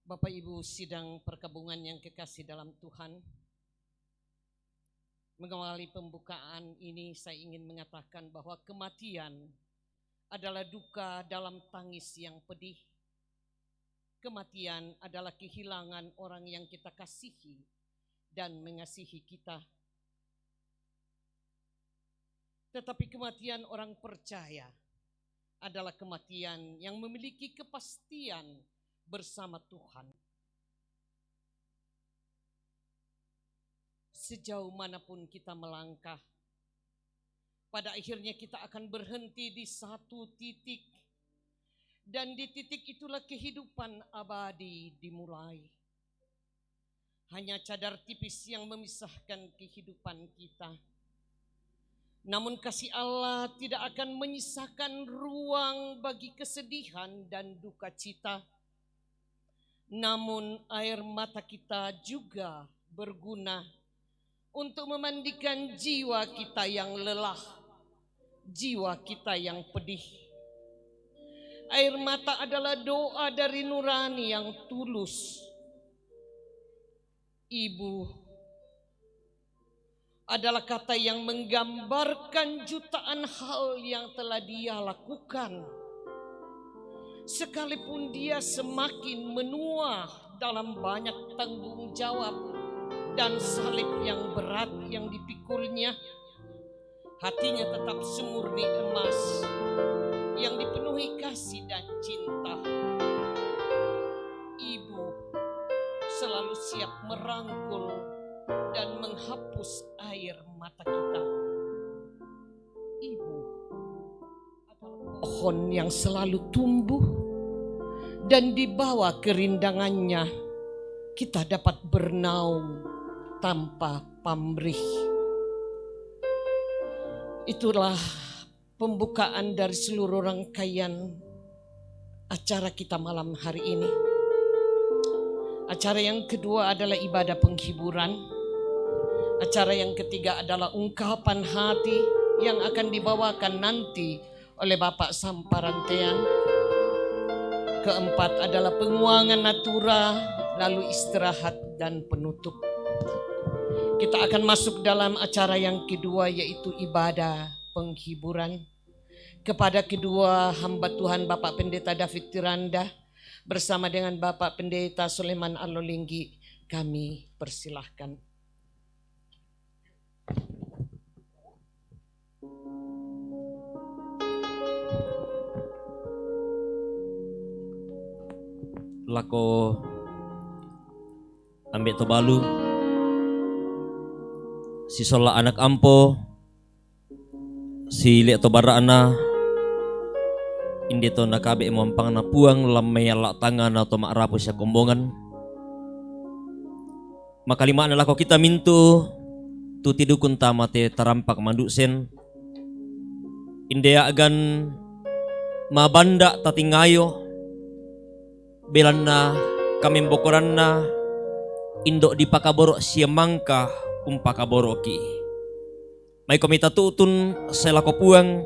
Bapak Ibu sidang perkabungan yang kekasih dalam Tuhan, mengawali pembukaan ini saya ingin mengatakan bahwa kematian adalah duka dalam tangis yang pedih. Kematian adalah kehilangan orang yang kita kasihi dan mengasihi kita. Tetapi kematian orang percaya adalah kematian yang memiliki kepastian bersama Tuhan. Sejauh manapun kita melangkah, pada akhirnya kita akan berhenti di satu titik. Dan di titik itulah kehidupan abadi dimulai. Hanya cadar tipis yang memisahkan kehidupan kita. Namun kasih Allah tidak akan menyisakan ruang bagi kesedihan dan duka cita. Namun air mata kita juga berguna untuk memandikan jiwa kita yang lelah, jiwa kita yang pedih. Air mata adalah doa dari nurani yang tulus. Ibu adalah kata yang menggambarkan jutaan hal yang telah dia lakukan. Sekalipun dia semakin menua dalam banyak tanggung jawab dan salib yang berat yang dipikulnya, hatinya tetap semurni emas yang dipenuhi kasih dan cinta. Ibu selalu siap merangkul dan menghapus air mata kita. Ibu adalah pohon yang selalu tumbuh dan di bawah kerindangannya kita dapat bernaung tanpa pamrih. Itulah pembukaan dari seluruh rangkaian acara kita malam hari ini. Acara yang kedua adalah ibadah penghiburan. Acara yang ketiga adalah ungkapan hati yang akan dibawakan nanti oleh Bapak Samparantean. Keempat adalah penguangan natura, lalu istirahat dan penutup. Kita akan masuk dalam acara yang kedua, yaitu ibadah penghiburan. Kepada kedua hamba Tuhan, Bapak Pendeta David Tiranda bersama dengan Bapak Pendeta Suleman Alolinggi, kami persilahkan. Lako ambek tobalu si sola anak ampo si liat tobarana inde to nakabe mampang na puang lamay alak tangan atau makrapo siya kombongan makalima na lako kita mintu tu tidukun tamate tarampak mandusen inde agan mabanda tatingayo belan na kami bokoran na indok di pakaboro siya mangka pakaboro ki may komita tutun sa lako puang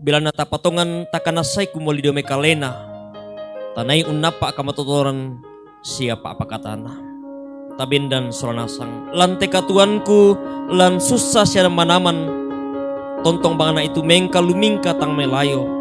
belan na tapatongan takanasay kumolido may kalena tanay unapa kamatutoran siya paapakatana tabindan soranasang lante katuanku lan susah siya manaman tontong bangana itu mengka lumingka tang melayo.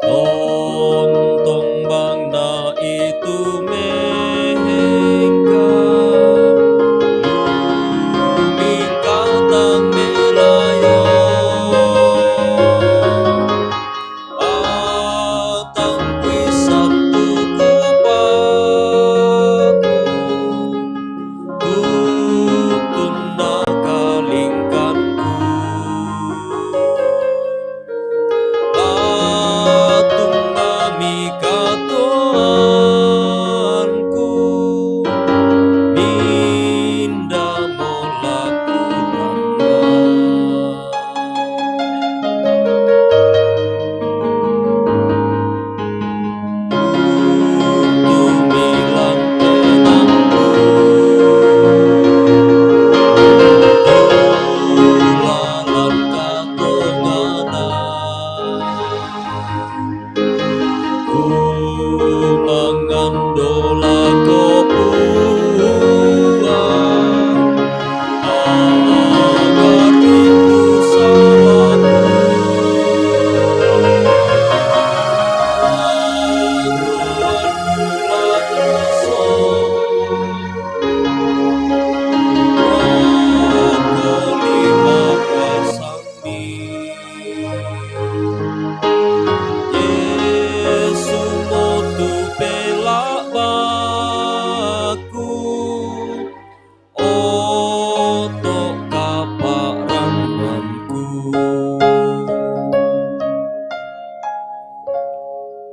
Oh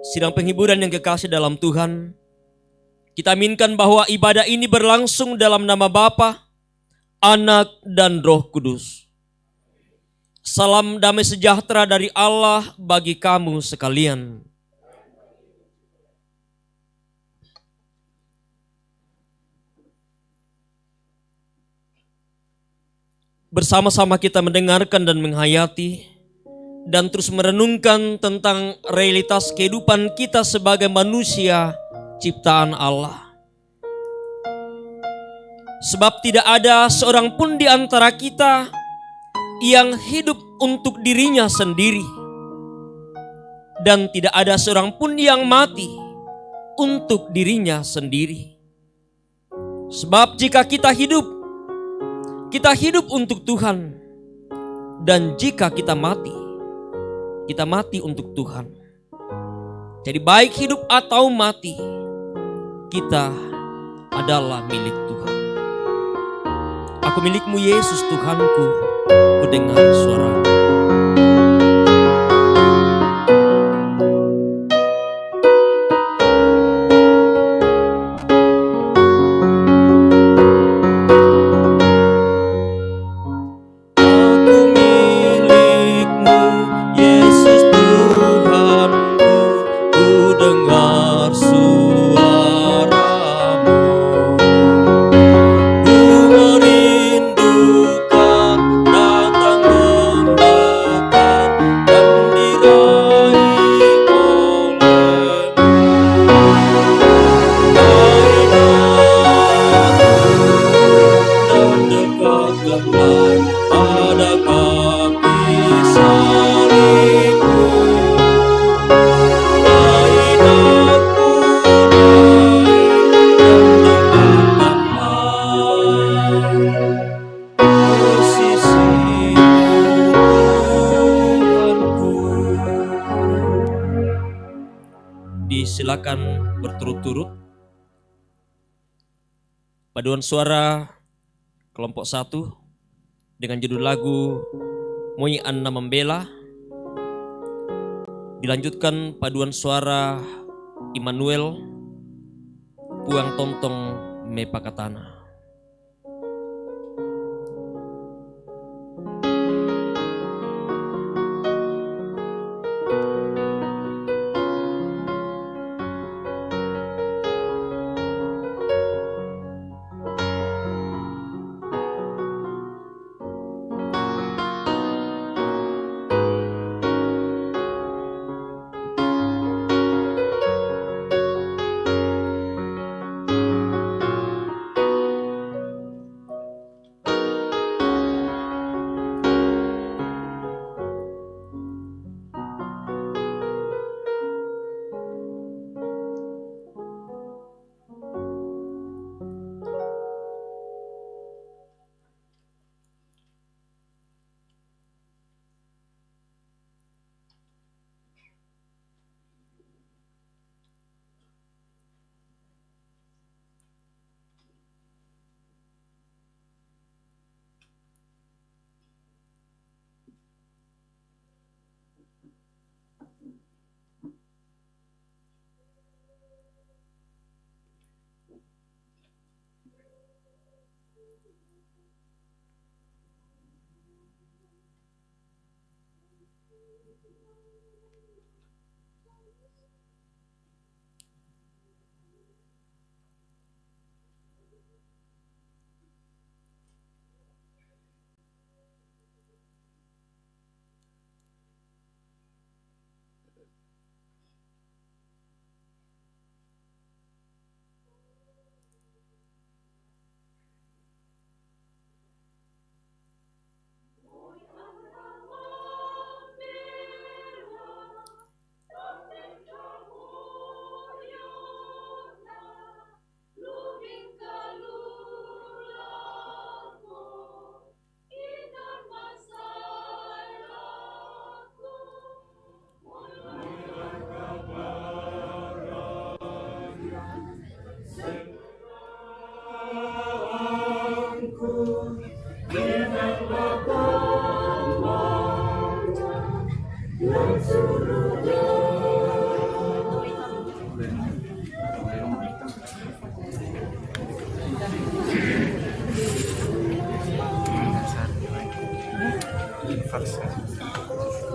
Sidang penghiburan yang kekasih dalam Tuhan, kita aminkan bahwa ibadah ini berlangsung dalam nama Bapa, Anak, dan Roh Kudus. Salam damai sejahtera dari Allah bagi kamu sekalian. Bersama-sama kita mendengarkan dan menghayati dan terus merenungkan tentang realitas kehidupan kita sebagai manusia ciptaan Allah. Sebab tidak ada seorang pun di antara kita yang hidup untuk dirinya sendiri, dan tidak ada seorang pun yang mati untuk dirinya sendiri. Sebab jika kita hidup untuk Tuhan, dan jika kita mati untuk Tuhan. Jadi baik hidup atau mati, kita adalah milik Tuhan. Aku milikmu Yesus Tuhanku, ku dengar suara-Mu. Silakan berturut-turut. Paduan suara kelompok 1 dengan judul lagu Moi Anna Membela. Dilanjutkan paduan suara Immanuel Puang Tontong Me Pakatana.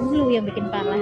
Lu yang bikin parah.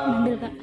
Ambil Kak.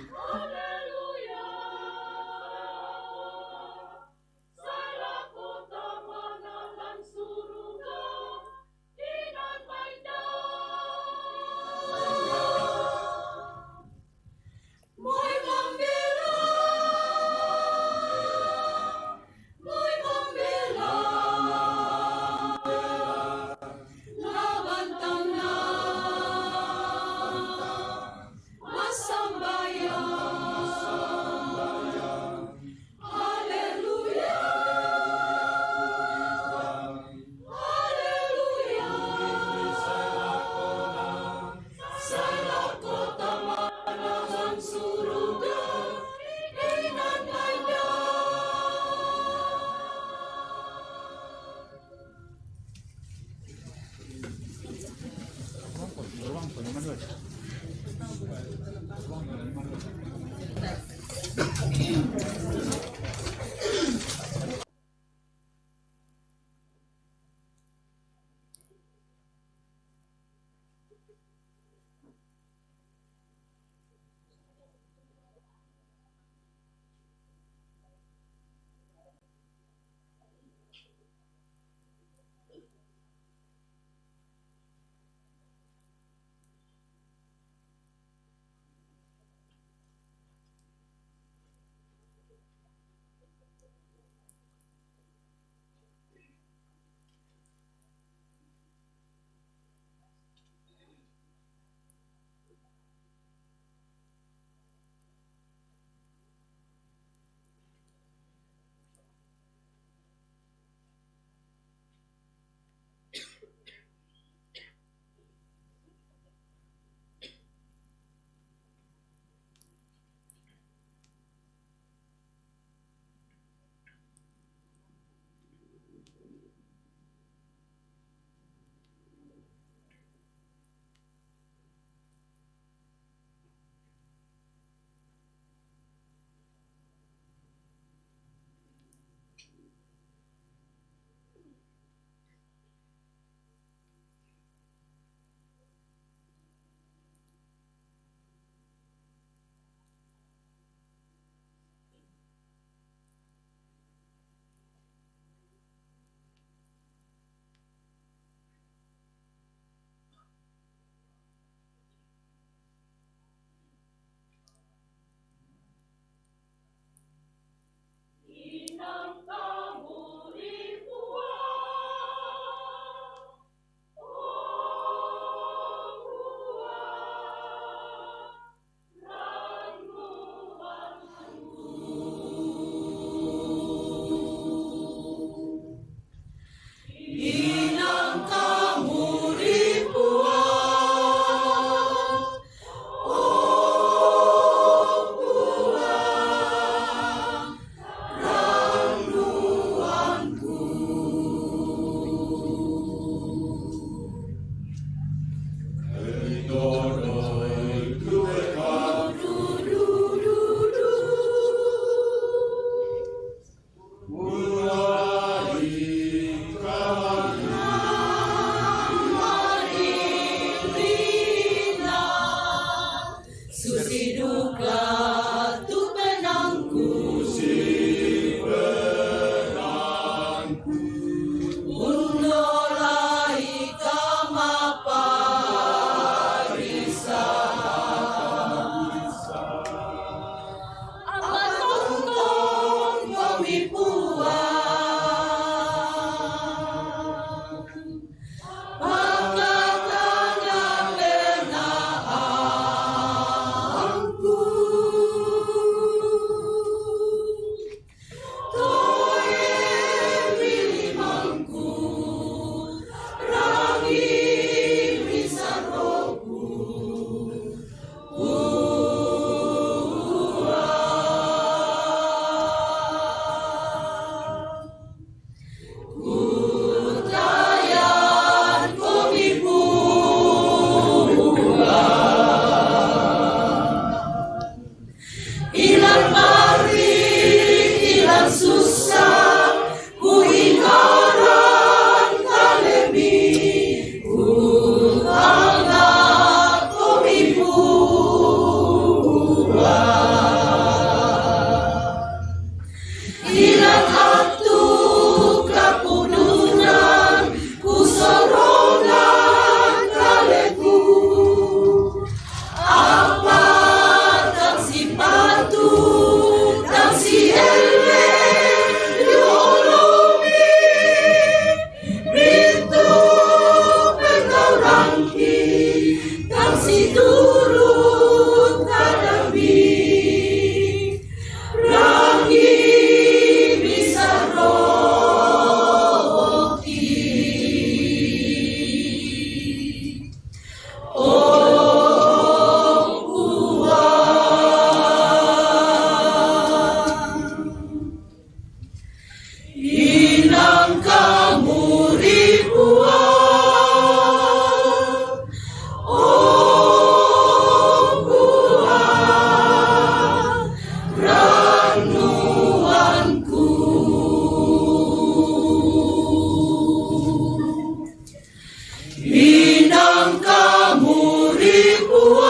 Inang kamu ribuan,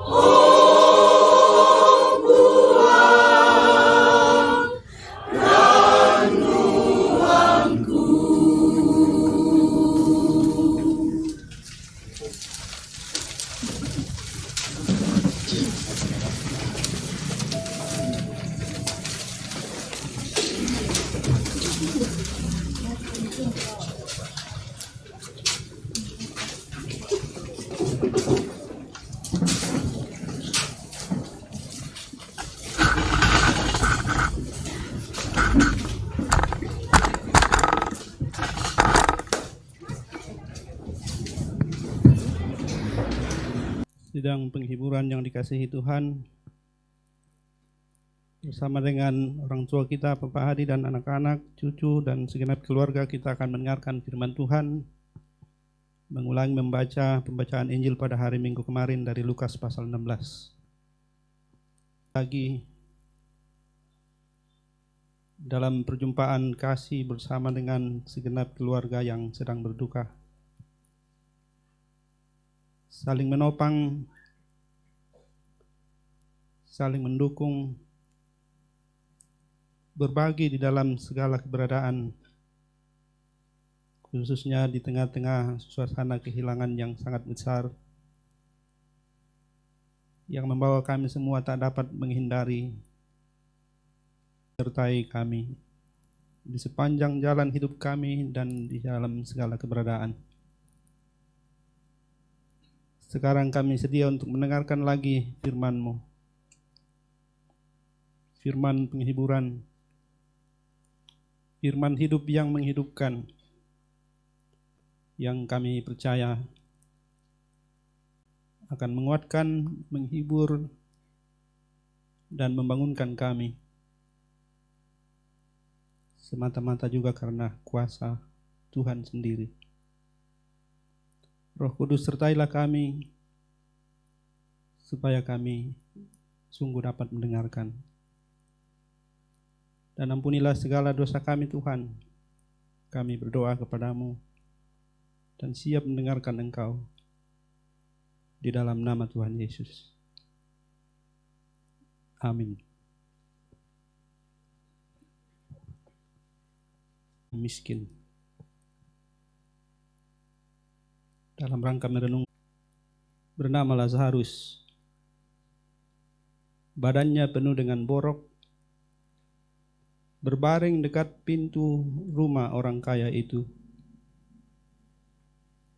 oh buah ranuanku. Sidang penghiburan yang dikasihi Tuhan, bersama dengan orang tua kita, Bapak Hadi dan anak-anak, cucu dan segenap keluarga, kita akan mendengarkan firman Tuhan, mengulangi membaca pembacaan Injil pada hari Minggu kemarin dari Lukas pasal 16. Lagi dalam perjumpaan kasih bersama dengan segenap keluarga yang sedang berduka, saling menopang, saling mendukung, berbagi di dalam segala keberadaan, khususnya di tengah-tengah suasana kehilangan yang sangat besar, yang membawa kami semua tak dapat menghindari, sertai kami di sepanjang jalan hidup kami dan di dalam segala keberadaan. Sekarang kami sedia untuk mendengarkan lagi firman-Mu, firman penghiburan, firman hidup yang menghidupkan, yang kami percaya akan menguatkan, menghibur, dan membangunkan kami, semata-mata juga karena kuasa Tuhan sendiri. Roh Kudus, sertailah kami, supaya kami sungguh dapat mendengarkan. Dan ampunilah segala dosa kami Tuhan. Kami berdoa kepadamu dan siap mendengarkan Engkau. Di dalam nama Tuhan Yesus. Amin. Miskin. Dalam rangka merenung, bernama Lazarus. Badannya penuh dengan borok, berbaring dekat pintu rumah orang kaya itu,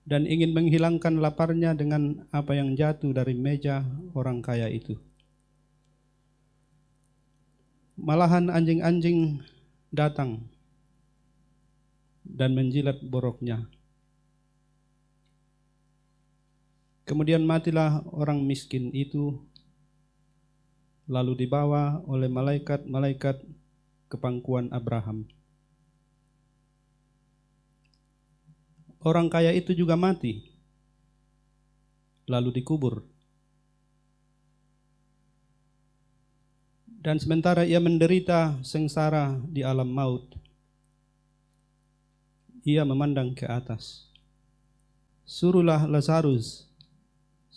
dan ingin menghilangkan laparnya dengan apa yang jatuh dari meja orang kaya itu. Malahan anjing-anjing datang dan menjilat boroknya. Kemudian matilah orang miskin itu, lalu dibawa oleh malaikat-malaikat ke pangkuan Abraham. Orang kaya itu juga mati, lalu dikubur. Dan sementara ia menderita sengsara di alam maut, ia memandang ke atas. Suruhlah Lazarus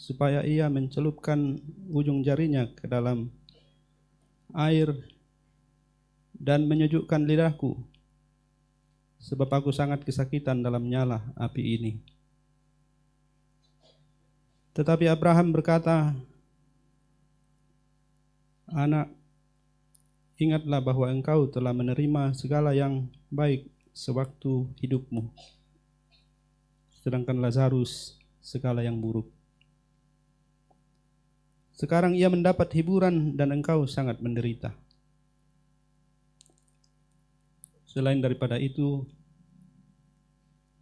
supaya ia mencelupkan ujung jarinya ke dalam air dan menyejukkan lidahku, sebab aku sangat kesakitan dalam nyala api ini. Tetapi Abraham berkata, Anak, ingatlah bahwa engkau telah menerima segala yang baik sewaktu hidupmu, sedangkan Lazarus segala yang buruk. Sekarang ia mendapat hiburan dan engkau sangat menderita. Selain daripada itu,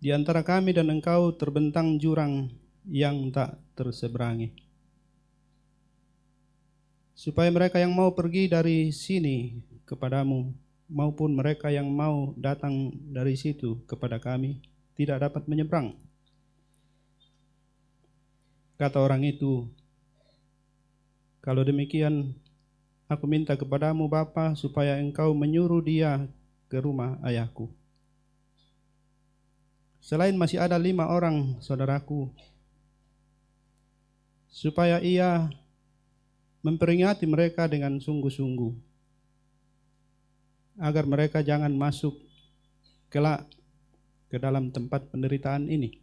di antara kami dan engkau terbentang jurang yang tak terseberangi, supaya mereka yang mau pergi dari sini kepadamu, maupun mereka yang mau datang dari situ kepada kami, tidak dapat menyeberang. Kata orang itu, kalau demikian, aku minta kepadamu Bapa, supaya engkau menyuruh dia ke rumah ayahku. selain masih ada 5 orang saudaraku, supaya ia memperingati mereka dengan sungguh-sungguh, agar mereka jangan masuk kelak ke dalam tempat penderitaan ini.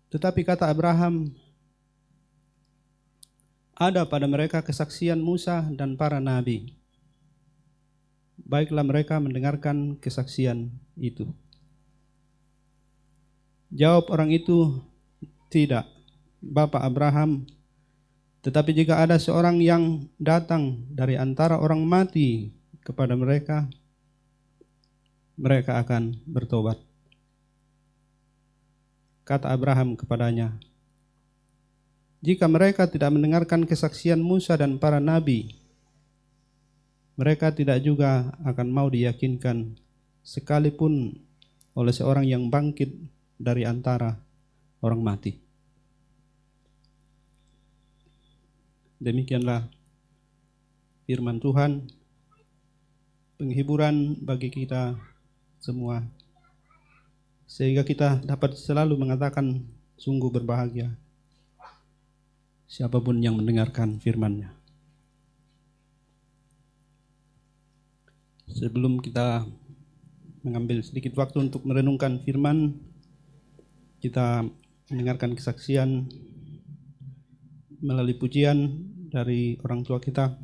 Tetapi kata Abraham, ada pada mereka kesaksian Musa dan para nabi. Baiklah mereka mendengarkan kesaksian itu. Jawab orang itu, tidak, Bapak Abraham, tetapi jika ada seorang yang datang dari antara orang mati kepada mereka, mereka akan bertobat. Kata Abraham kepadanya, jika mereka tidak mendengarkan kesaksian Musa dan para nabi, mereka tidak juga akan mau diyakinkan sekalipun oleh seorang yang bangkit dari antara orang mati. Demikianlah firman Tuhan, penghiburan bagi kita semua, sehingga kita dapat selalu mengatakan sungguh berbahagia siapapun yang mendengarkan firman-Nya. Sebelum kita mengambil sedikit waktu untuk merenungkan firman, kita mendengarkan kesaksian melalui pujian dari orang tua kita,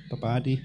Bapak Adi.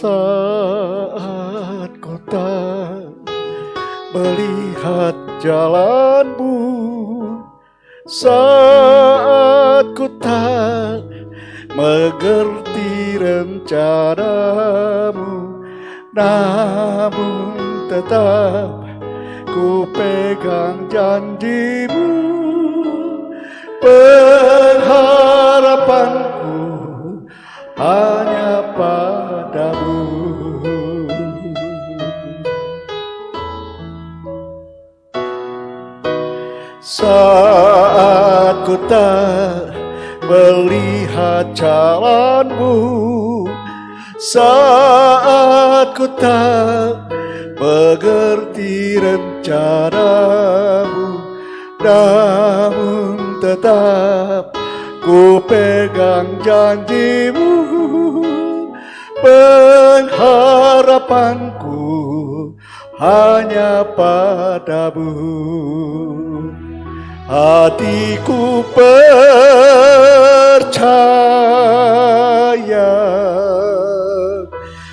Saat kota melihat jalanmu, saat ku tak mengerti rencanamu, namun tetap ku pegang janjimu. Pengharapanku hanya padamu. Saat ku tak melihat jalanmu, saat ku tak mengerti rencanamu, namun tetap ku pegang janjimu. Pengharapanku hanya padamu. Hatiku percaya,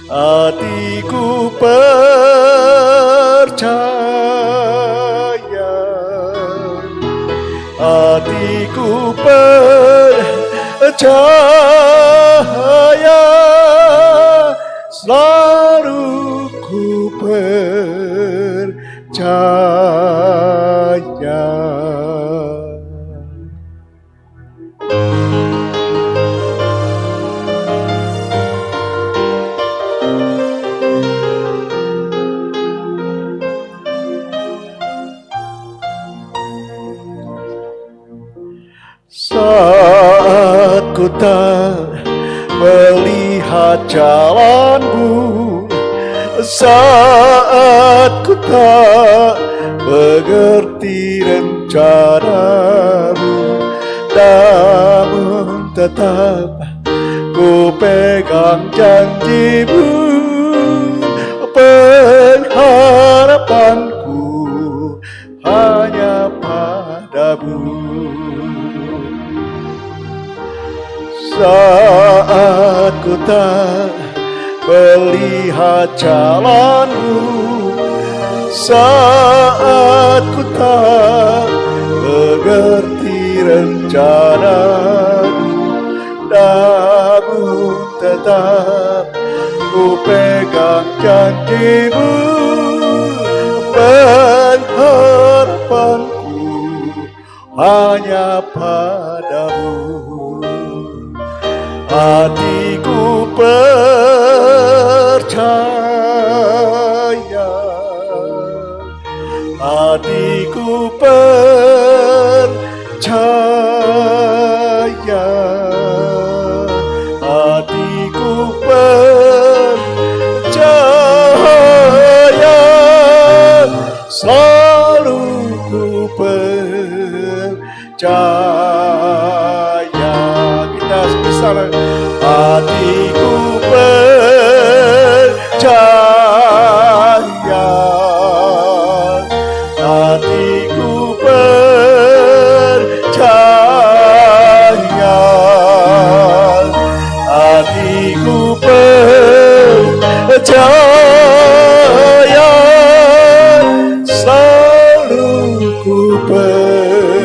hatiku percaya, hatiku percaya, selalu ku percaya. Saat ku tak melihat jalanmu, saat ku tak mengerti rencanamu, namun tetap ku pegang janjimu. Pengharapanku padamu. Saat ku tak melihat jalanmu, saat ku tak mengerti rencanamu, namun tetap ku pegang janjimu, pengharapanku hanya padamu. Hatiku percaya, hatiku percaya, hatiku percaya, selalu ku percaya. Kita bersama. Hatiku percaya, hatiku percaya, hatiku percaya, selalu ku percaya.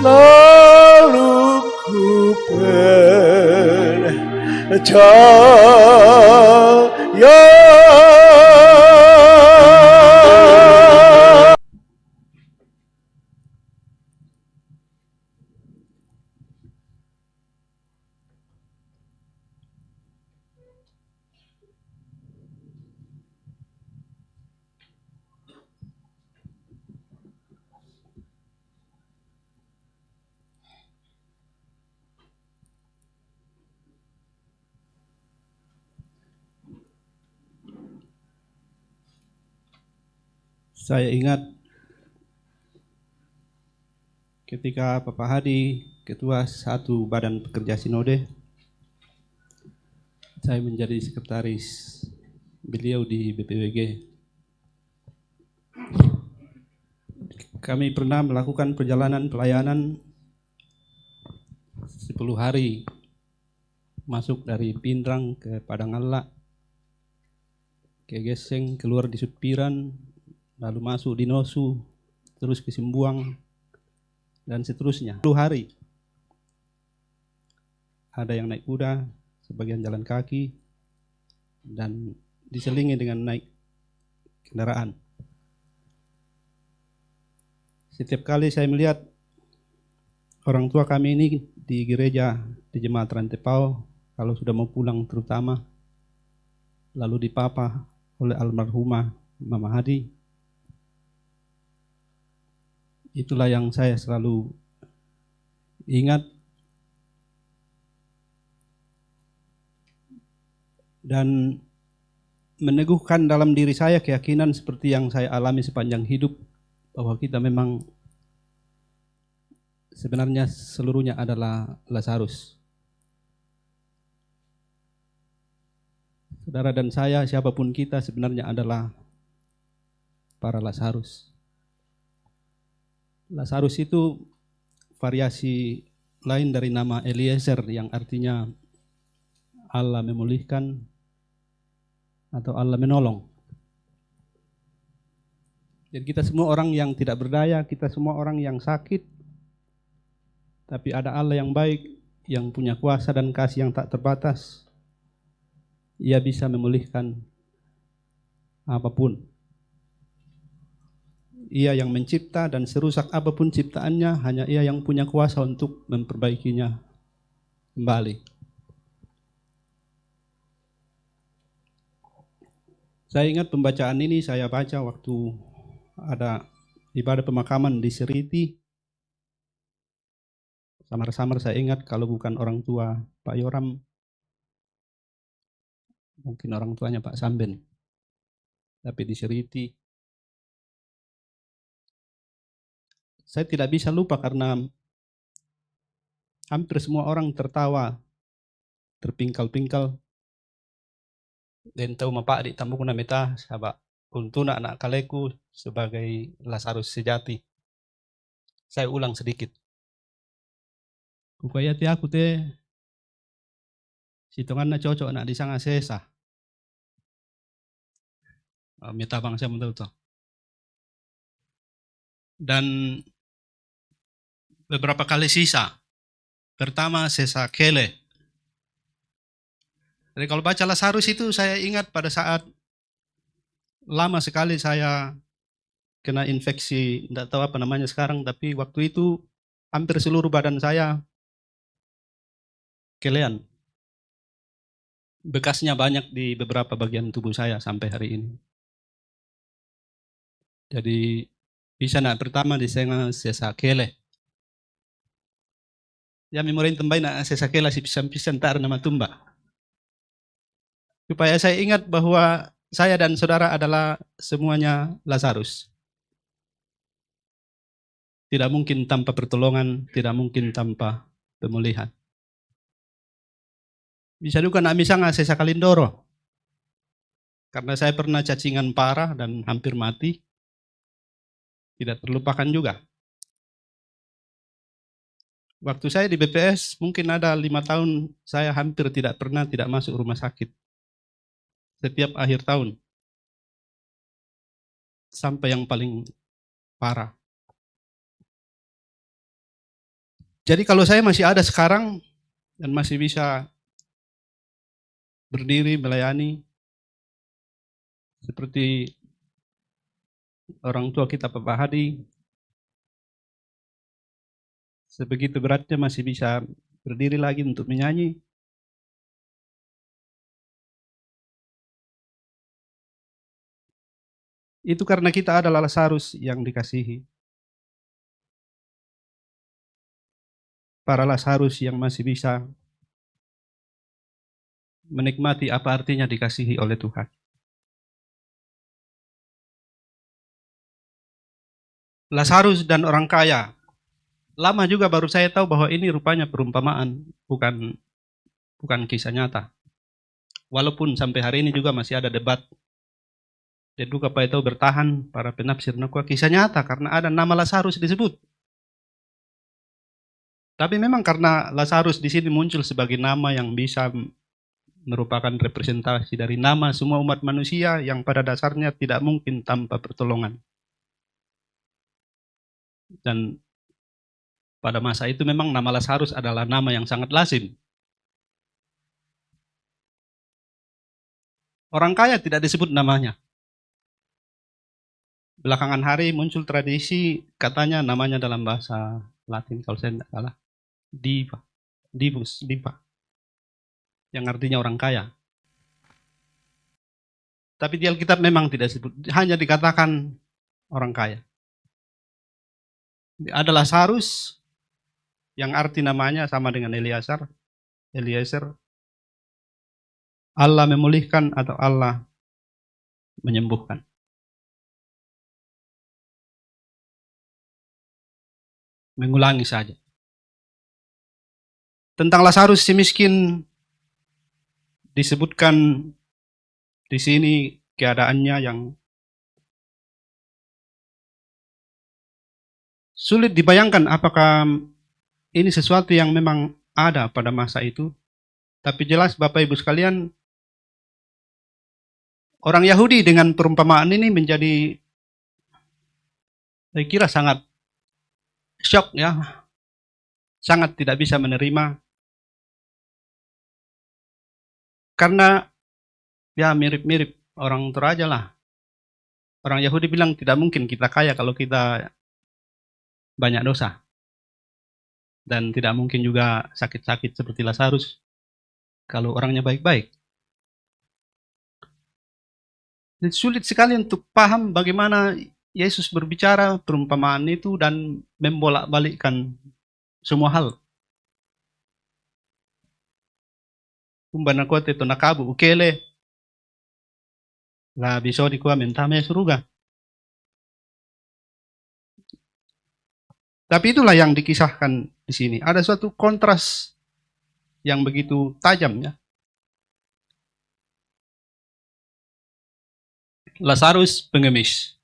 Selalu ku percaya. Saya ingat ketika Bapak Hadi, Ketua satu Badan Pekerja Sinode, saya menjadi sekretaris beliau di BPWG. Kami pernah melakukan perjalanan pelayanan 10 hari, masuk dari Pindrang ke Padangala, ke Geseng, keluar di Supiran, lalu masuk di Nosu, terus ke Simbuang, dan seterusnya. 10 hari. Ada yang naik kuda, sebagian jalan kaki, dan diselingi dengan naik kendaraan. Setiap kali saya melihat orang tua kami ini di gereja, di Jemaat Rantepao, kalau sudah mau pulang terutama, lalu dipapa oleh almarhumah Mama Hadi, itulah yang saya selalu ingat dan meneguhkan dalam diri saya keyakinan seperti yang saya alami sepanjang hidup, bahwa kita memang sebenarnya seluruhnya adalah Lazarus. Saudara dan saya, siapapun kita sebenarnya adalah para Lazarus. Lazarus itu variasi lain dari nama Eliezer yang artinya Allah memulihkan atau Allah menolong. Jadi kita semua orang yang tidak berdaya, kita semua orang yang sakit, tapi ada Allah yang baik, yang punya kuasa dan kasih yang tak terbatas. Ia bisa memulihkan apapun. Ia yang mencipta, dan serusak apapun ciptaannya, hanya Ia yang punya kuasa untuk memperbaikinya kembali. Saya ingat pembacaan ini saya baca waktu ada ibadah pemakaman di Seriti. Samar-samar saya ingat, kalau bukan orang tua Pak Yoram, mungkin orang tuanya Pak Samben. Tapi di Seriti, saya tidak bisa lupa karena hampir semua orang tertawa, terpingkal-pingkal. Den tahu mapak di tambuku na meta sabak kuntuna anak kaleku sebagai Lazarus sejati. Saya ulang sedikit. Kukayati aku te sitongan na cocok nak disanga sesa. Meta bangsa betul tuh. Dan beberapa kali sisa. Pertama sesa kele. Jadi kalau baca Lazarus itu saya ingat pada saat lama sekali saya kena infeksi, tidak tahu apa namanya sekarang, tapi waktu itu hampir seluruh badan saya kelean. Bekasnya banyak di beberapa bagian tubuh saya sampai hari ini. Jadi bisa nak pertama di sesa kele. Ya memorin tembai nak sesa kele si pisan-pisan tar nama tumba. Supaya saya ingat bahwa saya dan saudara adalah semuanya Lazarus. Tidak mungkin tanpa pertolongan, tidak mungkin tanpa pemulihan. Bisa juga nak misalnya sesa kalindoro. Karena saya pernah cacingan parah dan hampir mati. Tidak terlupakan juga. Waktu saya di BPS mungkin ada 5 tahun saya hampir tidak pernah tidak masuk rumah sakit. Setiap akhir tahun. Sampai yang paling parah. Jadi kalau saya masih ada sekarang dan masih bisa berdiri melayani seperti orang tua kita Bapak Hadi, sebegitu beratnya masih bisa berdiri lagi untuk menyanyi. Itu karena kita adalah Lazarus yang dikasihi. Para Lazarus yang masih bisa menikmati apa artinya dikasihi oleh Tuhan. Lazarus dan orang kaya. Lama juga baru saya tahu bahwa ini rupanya perumpamaan, bukan kisah nyata. Walaupun sampai hari ini juga masih ada debat. Dan juga Pak itu bertahan para penafsir nakwa kisah nyata karena ada nama Lazarus disebut. Tapi memang karena Lazarus di sini muncul sebagai nama yang bisa merupakan representasi dari nama semua umat manusia yang pada dasarnya tidak mungkin tanpa pertolongan. Dan pada masa itu memang nama Lazarus adalah nama yang sangat lazim. Orang kaya tidak disebut namanya. Belakangan hari muncul tradisi katanya namanya dalam bahasa Latin kalau saya tidak salah. Diva. Yang artinya orang kaya. Tapi di Alkitab memang tidak disebut, hanya dikatakan orang kaya. Ada Lazarus yang arti namanya sama dengan Eliezer. Allah memulihkan atau Allah menyembuhkan. Mengulangi saja. Tentang Lazarus si miskin disebutkan di sini keadaannya yang sulit dibayangkan apakah ini sesuatu yang memang ada pada masa itu. Tapi jelas Bapak Ibu sekalian, orang Yahudi dengan perumpamaan ini menjadi, saya kira sangat shock ya, sangat tidak bisa menerima. Karena ya mirip-mirip orang Toraja lah. Orang Yahudi bilang tidak mungkin kita kaya kalau kita banyak dosa. Dan tidak mungkin juga sakit-sakit seperti Lazarus kalau orangnya baik-baik. Sulit sekali untuk paham bagaimana Yesus berbicara perumpamaan itu dan membolak-balikkan semua hal. Kumbana kote to nakabu ukele la bisodi kuwa mentame suruga. Tapi itulah yang dikisahkan di sini. Ada suatu kontras yang begitu tajam ya. Lazarus pengemis.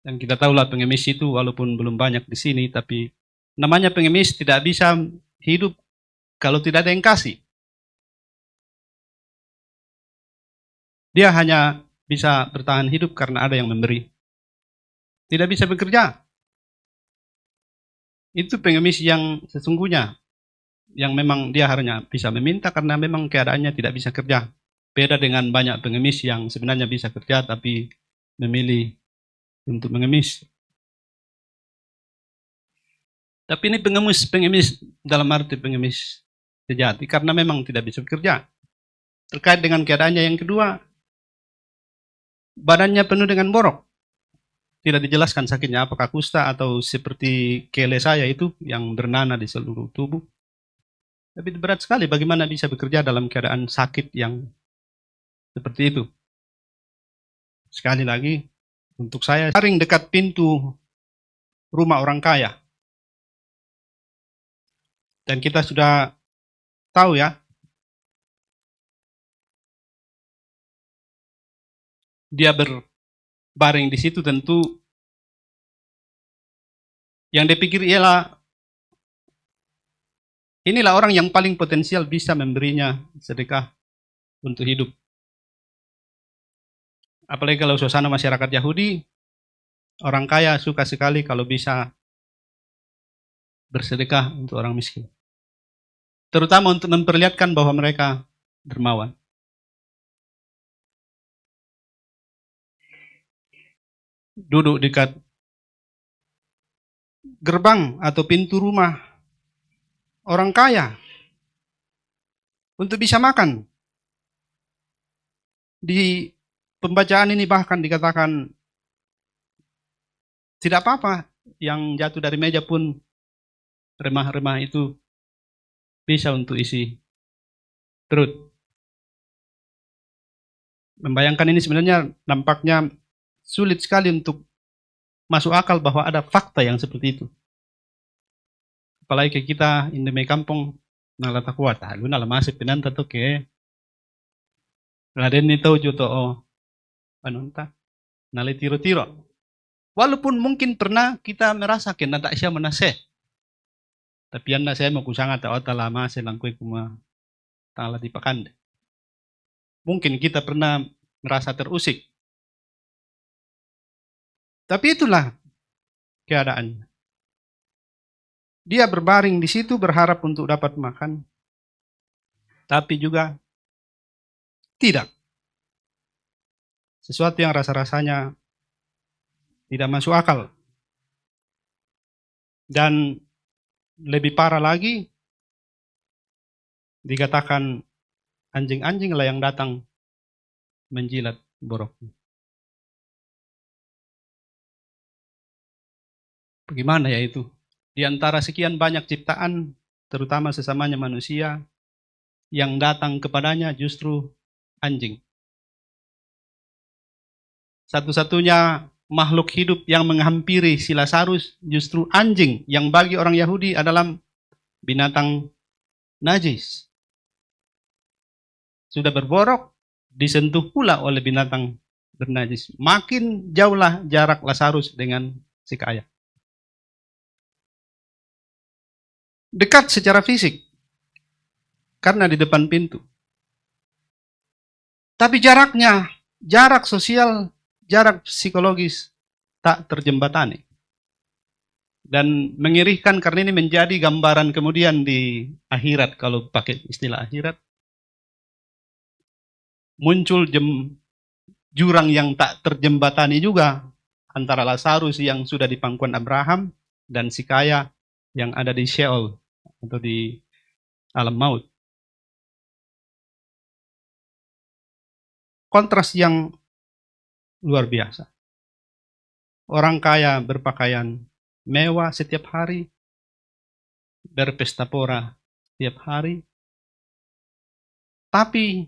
Dan kita tahulah pengemis itu walaupun belum banyak di sini, tapi namanya pengemis tidak bisa hidup kalau tidak ada yang kasih. Dia hanya bisa bertahan hidup karena ada yang memberi. Tidak bisa bekerja. Itu pengemis yang sesungguhnya, yang memang dia hanya bisa meminta karena memang keadaannya tidak bisa kerja. Beda dengan banyak pengemis yang sebenarnya bisa kerja tapi memilih untuk mengemis. Tapi ini pengemis dalam arti pengemis sejati karena memang tidak bisa bekerja. Terkait dengan keadaannya yang kedua, badannya penuh dengan borok. Tidak dijelaskan sakitnya apakah kusta atau seperti kele saya itu yang bernanah di seluruh tubuh. Tapi berat sekali bagaimana bisa bekerja dalam keadaan sakit yang seperti itu. Sekali lagi, untuk saya sering dekat pintu rumah orang kaya. Dan kita sudah tahu ya, dia berbaring di situ tentu yang dipikir ialah inilah orang yang paling potensial bisa memberinya sedekah untuk hidup. Apalagi kalau suasana masyarakat Yahudi, orang kaya suka sekali kalau bisa bersedekah untuk orang miskin. Terutama untuk memperlihatkan bahwa mereka dermawan. Duduk dekat gerbang atau pintu rumah orang kaya untuk bisa makan. Di pembacaan ini bahkan dikatakan tidak apa-apa yang jatuh dari meja pun remah-remah itu bisa untuk isi perut. Membayangkan ini sebenarnya nampaknya sulit sekali untuk masuk akal bahwa ada fakta yang seperti itu. Apalagi ke kita indeme kampung nalata kuat, lu nala masih penanta tuh ke Raden itu juto anunta nali tiro-tiro. Walaupun mungkin pernah kita merasa kena tak siya menase. Tapi anda saya mau kusanga ta ota lama selangkui kuma tala di pakande. Mungkin kita pernah merasa terusik. Tapi itulah keadaannya. Dia berbaring di situ berharap untuk dapat makan. Tapi juga tidak. Sesuatu yang rasa-rasanya tidak masuk akal. Dan lebih parah lagi, dikatakan anjing-anjing lah yang datang menjilat boroknya. Bagaimana ya itu? Di antara sekian banyak ciptaan, terutama sesamanya manusia, yang datang kepadanya justru anjing. Satu-satunya makhluk hidup yang menghampiri si Lazarus justru anjing, yang bagi orang Yahudi adalah binatang najis. Sudah berborok, disentuh pula oleh binatang bernajis. Makin jauhlah jarak Lazarus dengan si kaya. Dekat secara fisik, karena di depan pintu. Tapi jaraknya, jarak sosial, jarak psikologis tak terjembatani. Dan mengirihkan karena ini menjadi gambaran kemudian di akhirat, kalau pakai istilah akhirat. Muncul jurang yang tak terjembatani juga antara Lazarus yang sudah di pangkuan Abraham dan si kaya yang ada di Sheol atau di alam maut. Kontras yang luar biasa. Orang kaya berpakaian mewah setiap hari, berpesta pora setiap hari, tapi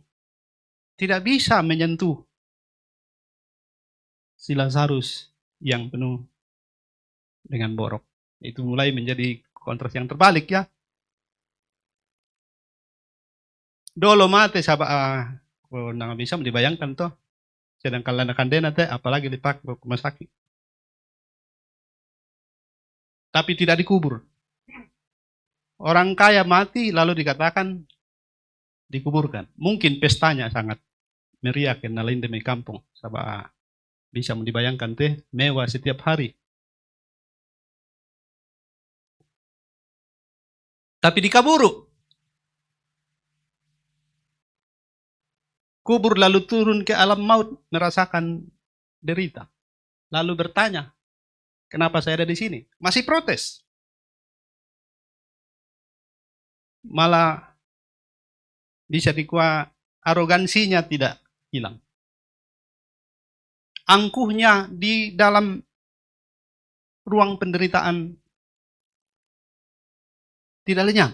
tidak bisa menyentuh si Lazarus yang penuh dengan borok. Itu mulai menjadi kontras yang terbalik ya. Dolo mate nggak bisa dibayangkan toh. Sedangkan lanakan dena teh apalagi dipakai ke rumah sakit. Tapi tidak dikubur. Orang kaya mati lalu dikatakan dikuburkan. Mungkin pestanya sangat meriah karena lain demi kampung. Sabah bisa dibayangkan teh mewah setiap hari. Tapi dikaburu. Kubur lalu turun ke alam maut merasakan derita. Lalu bertanya, kenapa saya ada di sini? Masih protes. Malah bisa dikuat arogansinya tidak hilang. Angkuhnya di dalam ruang penderitaan tidak lenyap.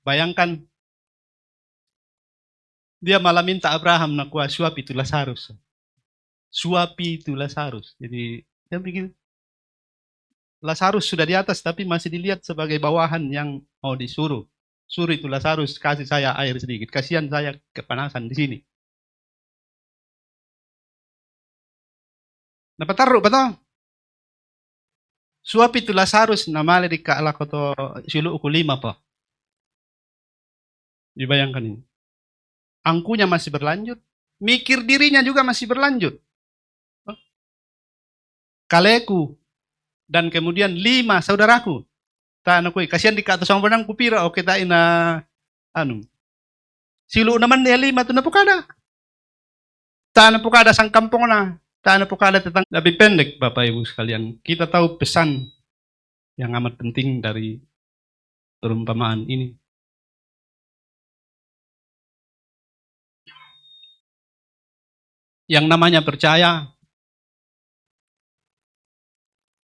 Bayangkan, dia malah minta Abraham nak suapi itu Lazarus. Suapi itu Lazarus. Jadi dia bikin Lazarus sudah di atas tapi masih dilihat sebagai bawahan yang mau disuruh. Suruh itu Lazarus kasih saya air sedikit. Kasihan saya kepanasan di sini. Dapat taruh betul. Suapi itu Lazarus namanya di kaala koto silu uku 5 po. Dibayangkan ini. Angkunya masih berlanjut. Mikir dirinya juga masih berlanjut. Kaleku. Dan kemudian 5 saudaraku. Tak aku kasihan di atas sama benang kupira. Oke tak ina. Silu naman dia 5 tu napukada. Tak napukada sang kampung na. Tak napukada tentang lebih pendek Bapak Ibu sekalian. Kita tahu pesan yang amat penting dari perumpamaan ini. Yang namanya percaya,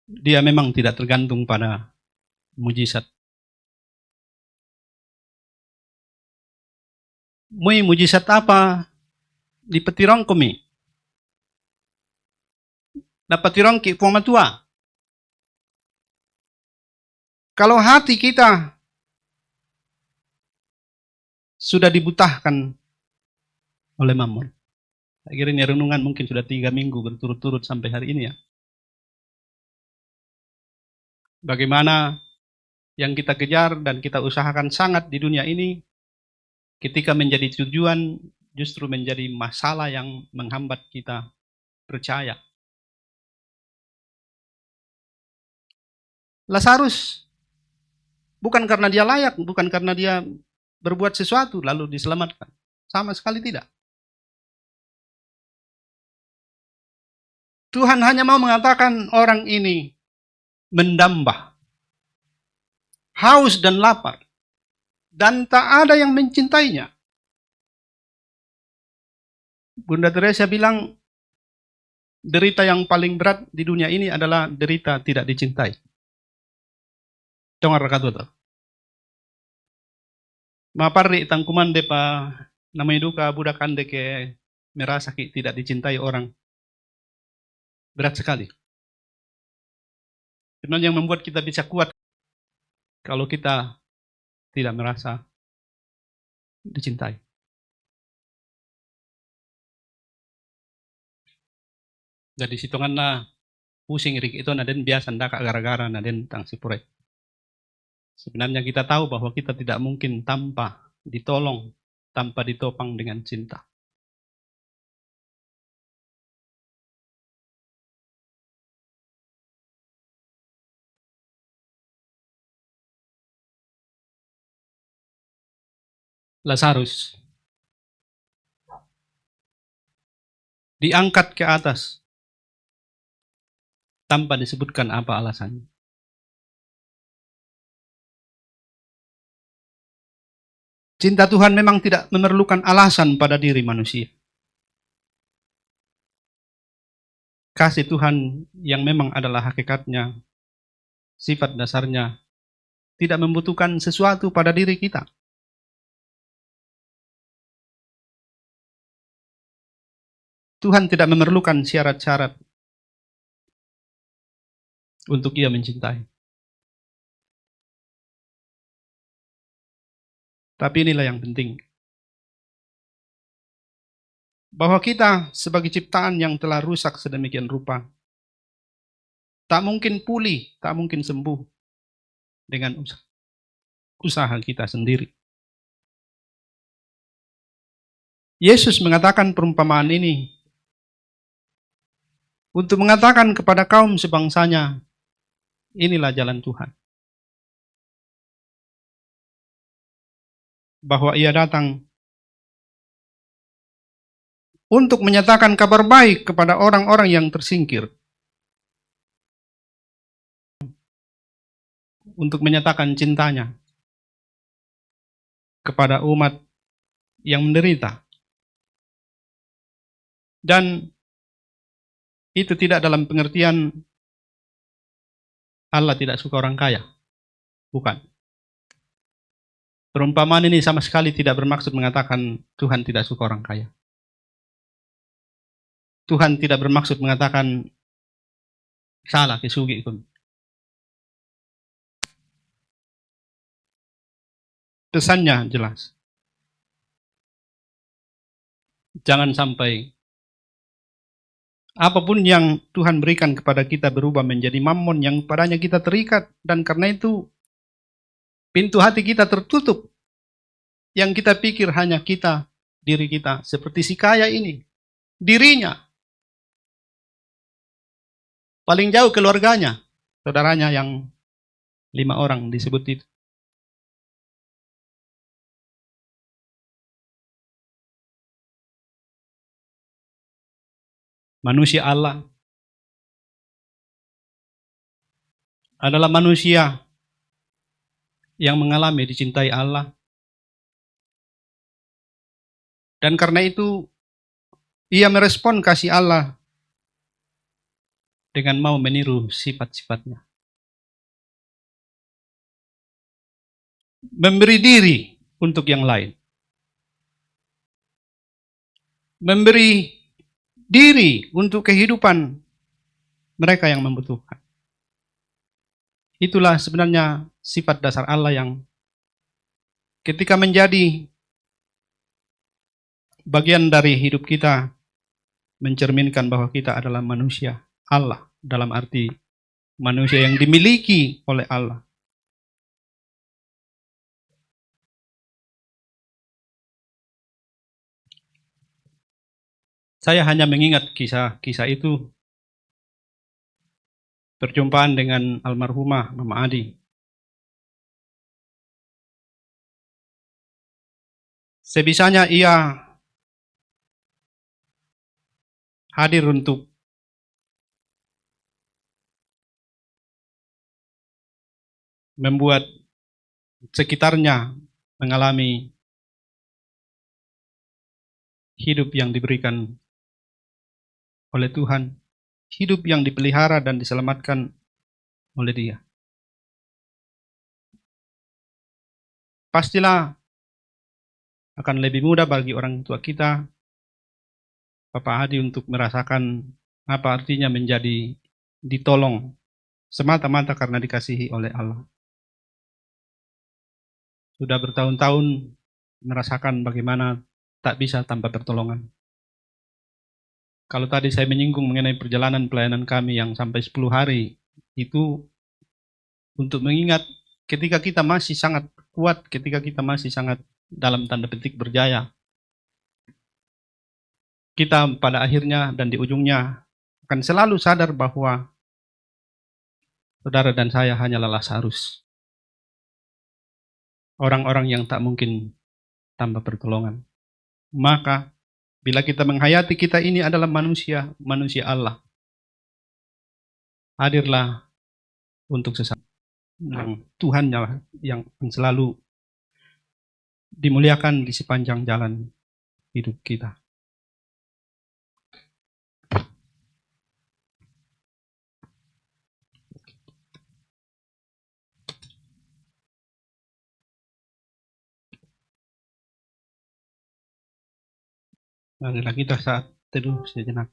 dia memang tidak tergantung pada mujizat. Mui mujizat apa di petirong kami? Na petirong ki pumatua. Kalau hati kita sudah dibutahkan oleh Mammon. Akhirnya renungan mungkin sudah 3 minggu berturut-turut sampai hari ini ya. Bagaimana yang kita kejar dan kita usahakan sangat di dunia ini, ketika menjadi tujuan justru menjadi masalah yang menghambat kita percaya. Lazarus, bukan karena dia layak, bukan karena dia berbuat sesuatu lalu diselamatkan. Sama sekali tidak. Tuhan hanya mau mengatakan orang ini mendambah, haus dan lapar, dan tak ada yang mencintainya. Bunda Teresa bilang, derita yang paling berat di dunia ini adalah derita tidak dicintai. Dengar kata itu. Mapari tangkuman depa namanya duka budakan deke merasa tidak dicintai orang. Berat sekali. Karena yang membuat kita bisa kuat kalau kita tidak merasa dicintai. Jadi situngan na pusing rik itu naden biasa ndak gara-gara naden tang sipure. Sebenarnya kita tahu bahwa kita tidak mungkin tanpa ditolong, tanpa ditopang dengan cinta. Lazarus diangkat ke atas tanpa disebutkan apa alasannya. Cinta Tuhan memang tidak memerlukan alasan pada diri manusia. Kasih Tuhan yang memang adalah hakikatnya, sifat dasarnya, tidak membutuhkan sesuatu pada diri kita. Tuhan tidak memerlukan syarat-syarat untuk Ia mencintai. Tapi inilah yang penting. bahwa kita sebagai ciptaan yang telah rusak sedemikian rupa, tak mungkin pulih, tak mungkin sembuh dengan usaha kita sendiri. Yesus mengatakan perumpamaan ini untuk mengatakan kepada kaum sebangsanya, inilah jalan Tuhan. Bahwa ia datang untuk menyatakan kabar baik kepada orang-orang yang tersingkir. Untuk menyatakan cintanya kepada umat yang menderita. Dan itu tidak dalam pengertian Allah tidak suka orang kaya. Bukan. Perumpamaan ini sama sekali tidak bermaksud mengatakan Tuhan tidak suka orang kaya. Tuhan tidak bermaksud mengatakan salah kesugi itu. Pesannya jelas. Jangan sampai apapun yang Tuhan berikan kepada kita berubah menjadi mammon yang padanya kita terikat. Dan karena itu pintu hati kita tertutup. Yang kita pikir hanya kita, diri kita. Seperti si kaya ini. Dirinya. Paling jauh keluarganya. Saudaranya yang 5 orang disebut itu. Manusia Allah adalah manusia yang mengalami dicintai Allah. Dan karena itu, ia merespon kasih Allah dengan mau meniru sifat-sifatnya. Memberi diri untuk yang lain. Memberi diri untuk kehidupan mereka yang membutuhkan. Itulah sebenarnya sifat dasar Allah yang ketika menjadi bagian dari hidup kita mencerminkan bahwa kita adalah manusia Allah, dalam arti manusia yang dimiliki oleh Allah. Saya hanya mengingat kisah-kisah itu, perjumpaan dengan almarhumah Mama Adi. Sebisanya ia hadir untuk membuat sekitarnya mengalami hidup yang diberikan oleh Tuhan, hidup yang dipelihara dan diselamatkan oleh Dia. Pastilah akan lebih mudah bagi orang tua kita, Bapak Hadi, untuk merasakan apa artinya menjadi ditolong semata-mata karena dikasihi oleh Allah. Sudah bertahun-tahun merasakan bagaimana tak bisa tanpa pertolongan. Kalau tadi saya menyinggung mengenai perjalanan pelayanan kami yang sampai 10 hari, itu untuk mengingat ketika kita masih sangat kuat, ketika kita masih sangat dalam tanda petik berjaya, kita pada akhirnya dan di ujungnya akan selalu sadar bahwa saudara dan saya hanyalah Lazarus. Orang-orang yang tak mungkin tanpa pertolongan. Maka bila kita menghayati kita ini adalah manusia, manusia Allah, hadirlah untuk sesama. Tuhan yang selalu dimuliakan di sepanjang jalan hidup kita. Marilah kita saat teduh sejenak.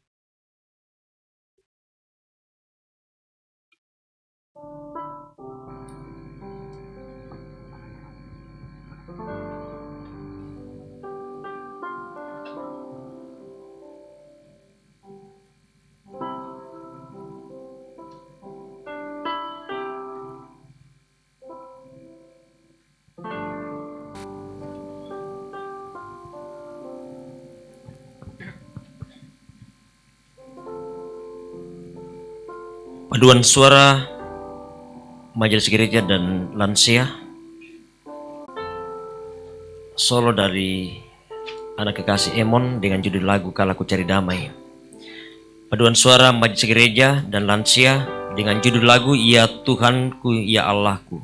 Paduan suara Majelis Gereja dan Lansia, solo dari anak kekasih Emon dengan judul lagu Kalau Ku Cari Damai. Paduan suara Majelis Gereja dan Lansia dengan judul lagu Ya Tuhanku, Ya Allahku.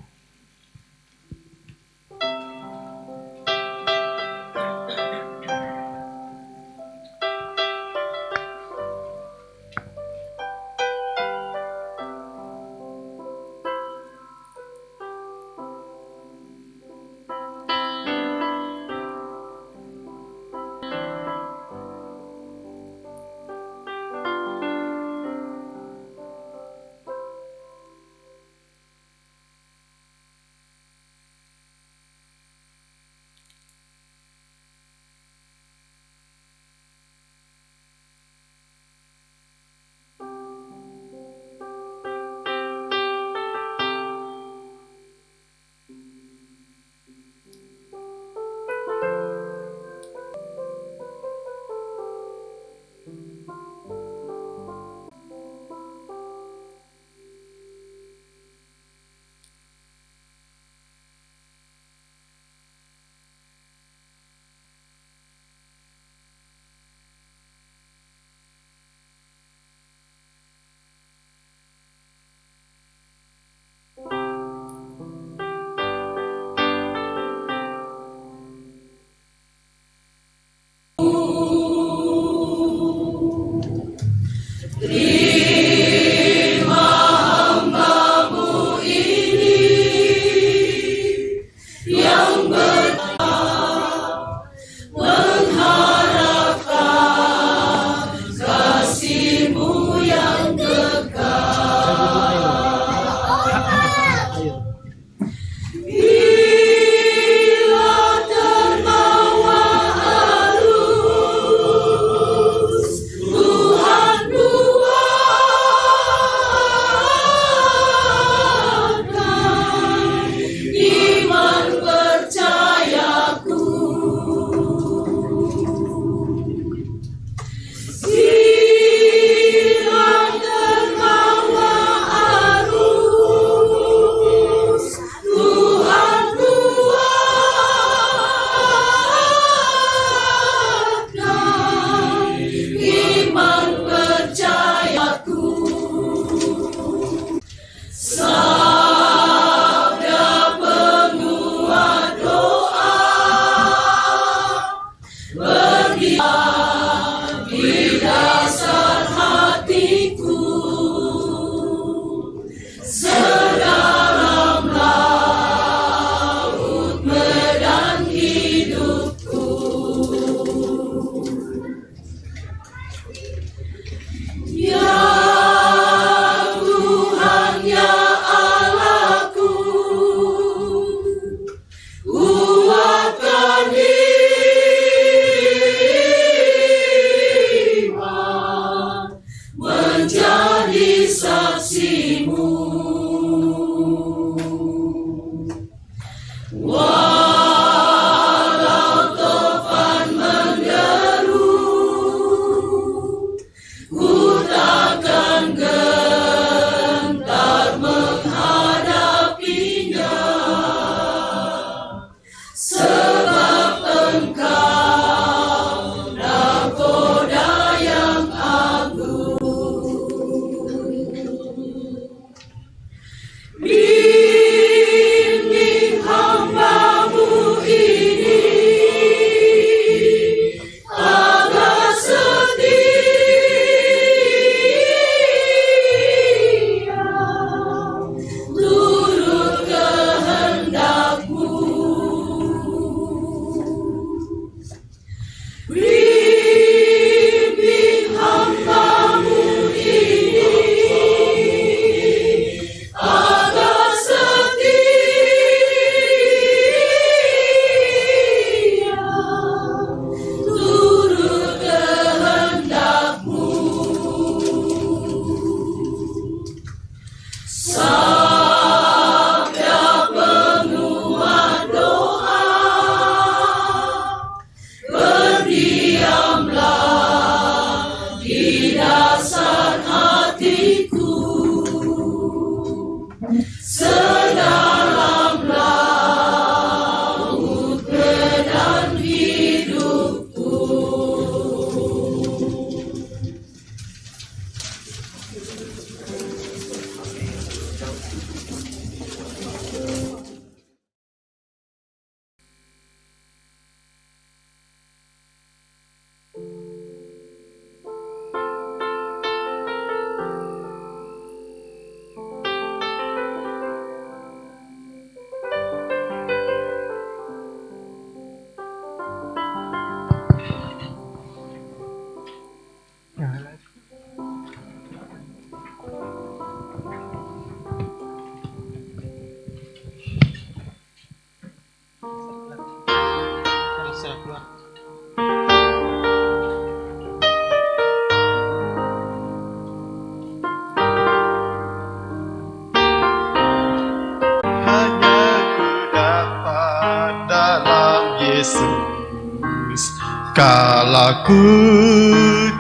Kala ku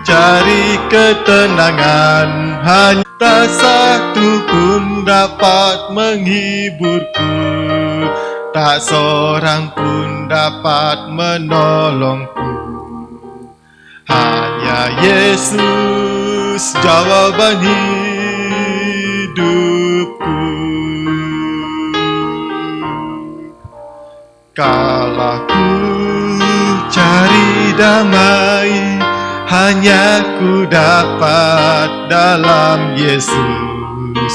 cari ketenangan, hanya tak satu pun dapat menghiburku, tak seorang pun dapat menolongku. Hanya Yesus jawaban hidupku. Kala ku cari damai, hanya ku dapat dalam Yesus.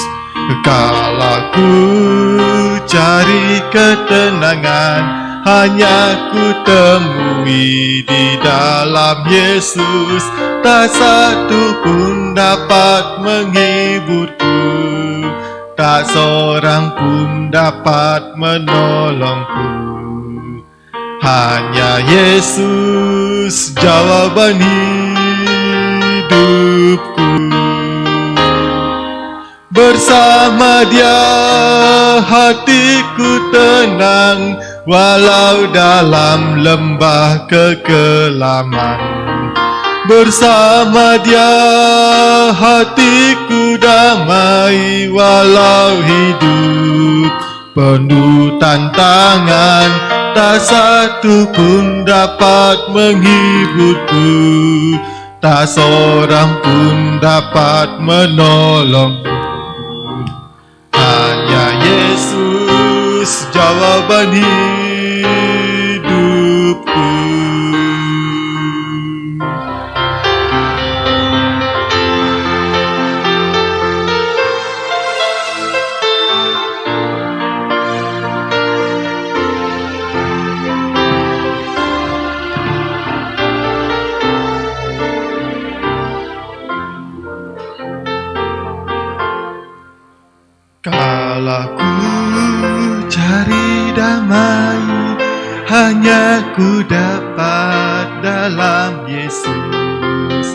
Kala ku cari ketenangan, hanya ku temui di dalam Yesus. Tak satu pun dapat menghiburku, tak seorang pun dapat menolongku. Hanya Yesus jawaban hidupku. Bersama Dia hatiku tenang, walau dalam lembah kekelaman. Bersama Dia hatiku damai, walau hidup penuh tantangan. Tak satu pun dapat menghiburku, tak seorang pun dapat menolongku. Hanya Yesus jawaban hidupku. Kala ku cari damai, hanya ku dapat dalam Yesus.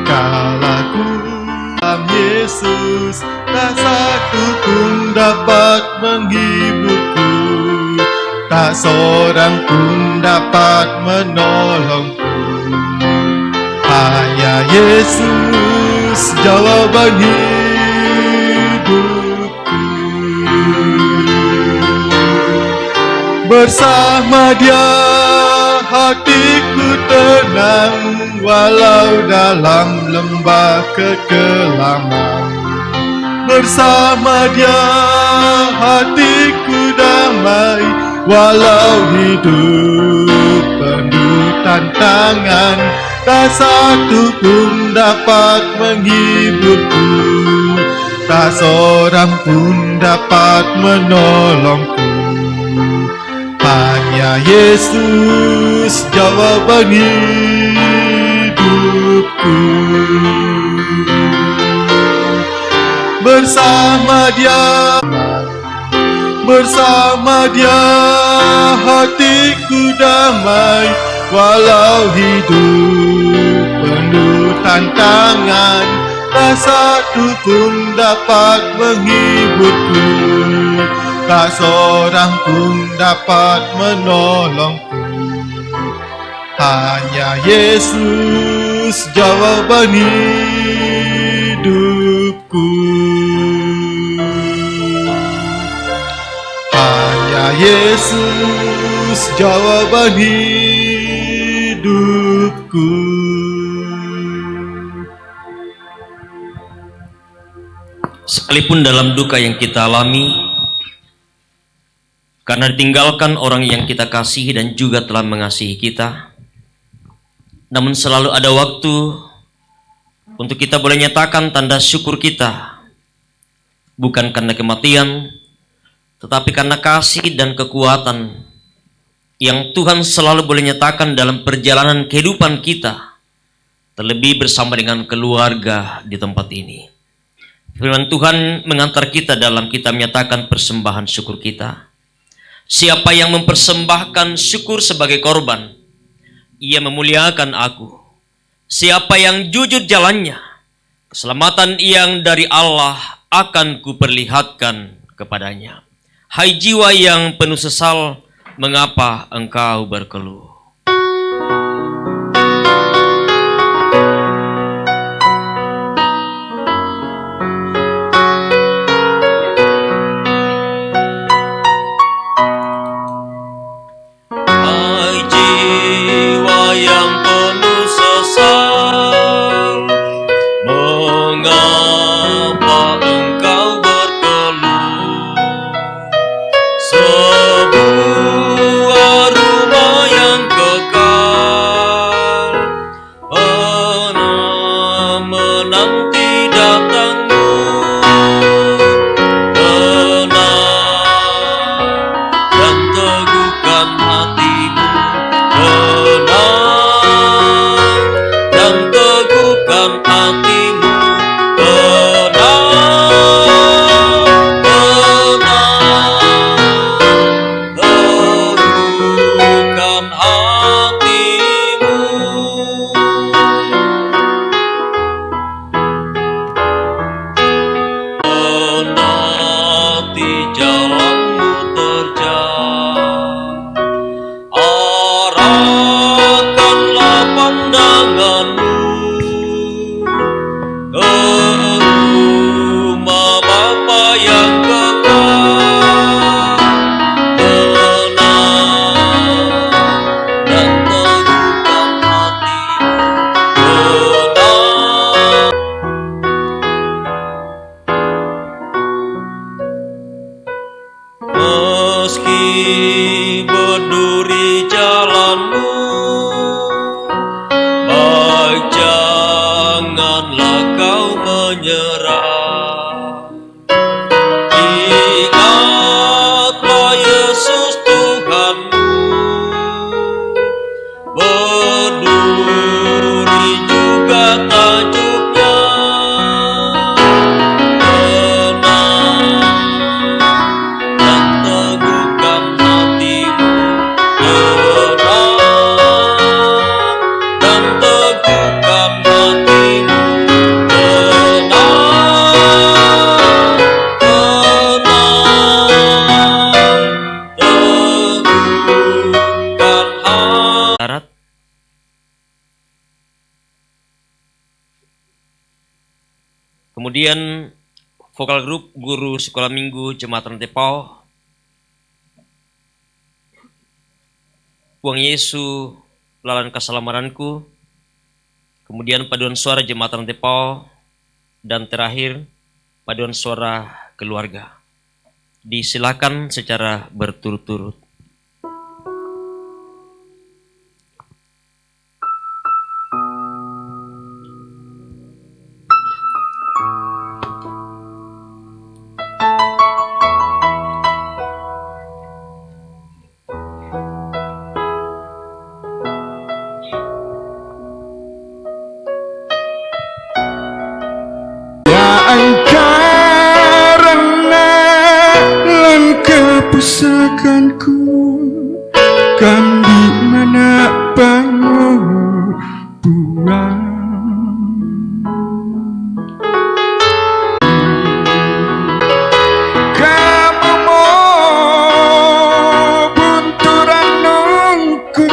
Kala ku dalam Yesus, tak satu pun dapat menghiburku, tak seorang pun dapat menolongku. Hanya Yesus jawaban hidupku. Bersama Dia hatiku tenang, walau dalam lembah kekelaman. Bersama Dia hatiku damai, walau hidup penuh tantangan. Tak satu pun dapat menghiburku, tak seorang pun dapat menolongku. Hanya Yesus jawaban hidupku. Bersama Dia hatiku damai, walau hidup penuh tantangan. Tak satu pun dapat menghiburku, tak seorang pun dapat menolongku. Hanya Yesus jawaban hidupku. Hanya Yesus jawaban hidupku. Sekalipun dalam duka yang kita alami, karena ditinggalkan orang yang kita kasihi dan juga telah mengasihi kita, namun selalu ada waktu untuk kita boleh nyatakan tanda syukur kita, bukan karena kematian, tetapi karena kasih dan kekuatan yang Tuhan selalu boleh nyatakan dalam perjalanan kehidupan kita, terlebih bersama dengan keluarga di tempat ini. Firman Tuhan mengantar kita dalam kita menyatakan persembahan syukur kita. Siapa yang mempersembahkan syukur sebagai korban, ia memuliakan aku. Siapa yang jujur jalannya, keselamatan yang dari Allah akan kuperlihatkan kepadanya. Hai jiwa yang penuh sesal, mengapa engkau berkeluh? janganlah kau menyerah. Ingatlah Yesus Tuhanmu, berduri juga tajuknya. Kemudian vokal grup guru sekolah minggu Jemaat Rantepau, Puang Yesu lalan kasalamaranku, kemudian paduan suara Jemaat Rantepau, dan terakhir paduan suara keluarga. Disilakan secara berturut-turut. Pusakanku kan di mana bangun buang kamu mau bunturan nungku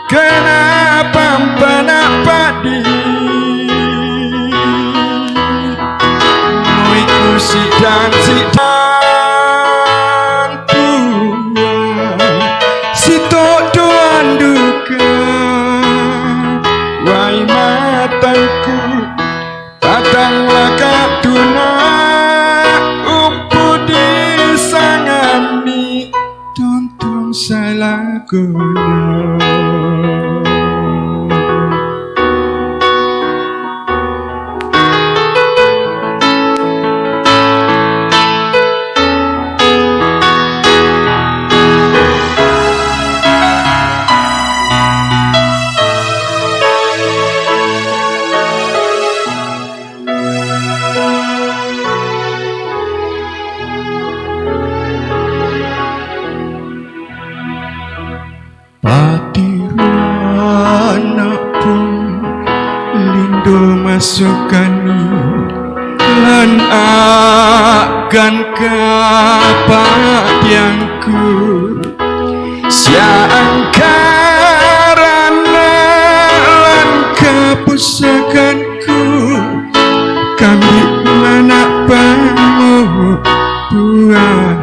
kenapa panapadi mau ikusi dan datanglah katuna umpu disangani tonton salah guna. Masukani lan akan kapatianku siangkarana lan kepusakanku kami mana pamu buah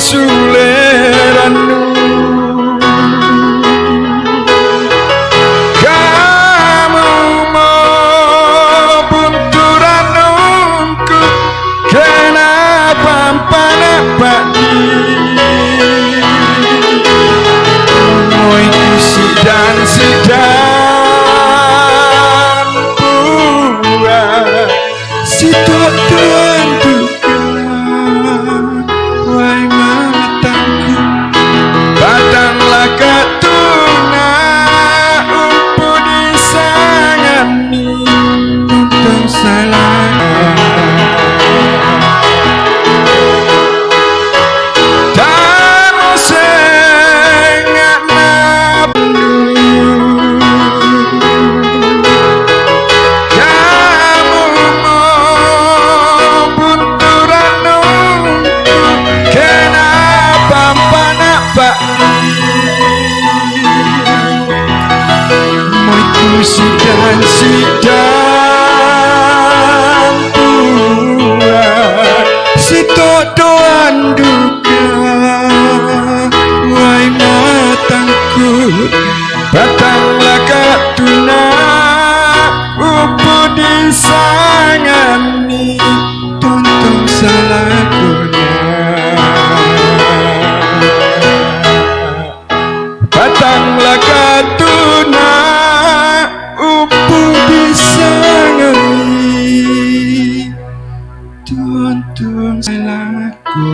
bosuleranu kamu mau bunturanku kenapa panapati mau ikusi dan sedang buah si tentu datanglah katuna umpu disangani untuk salah dan sengat nablu kamu mau Kasih.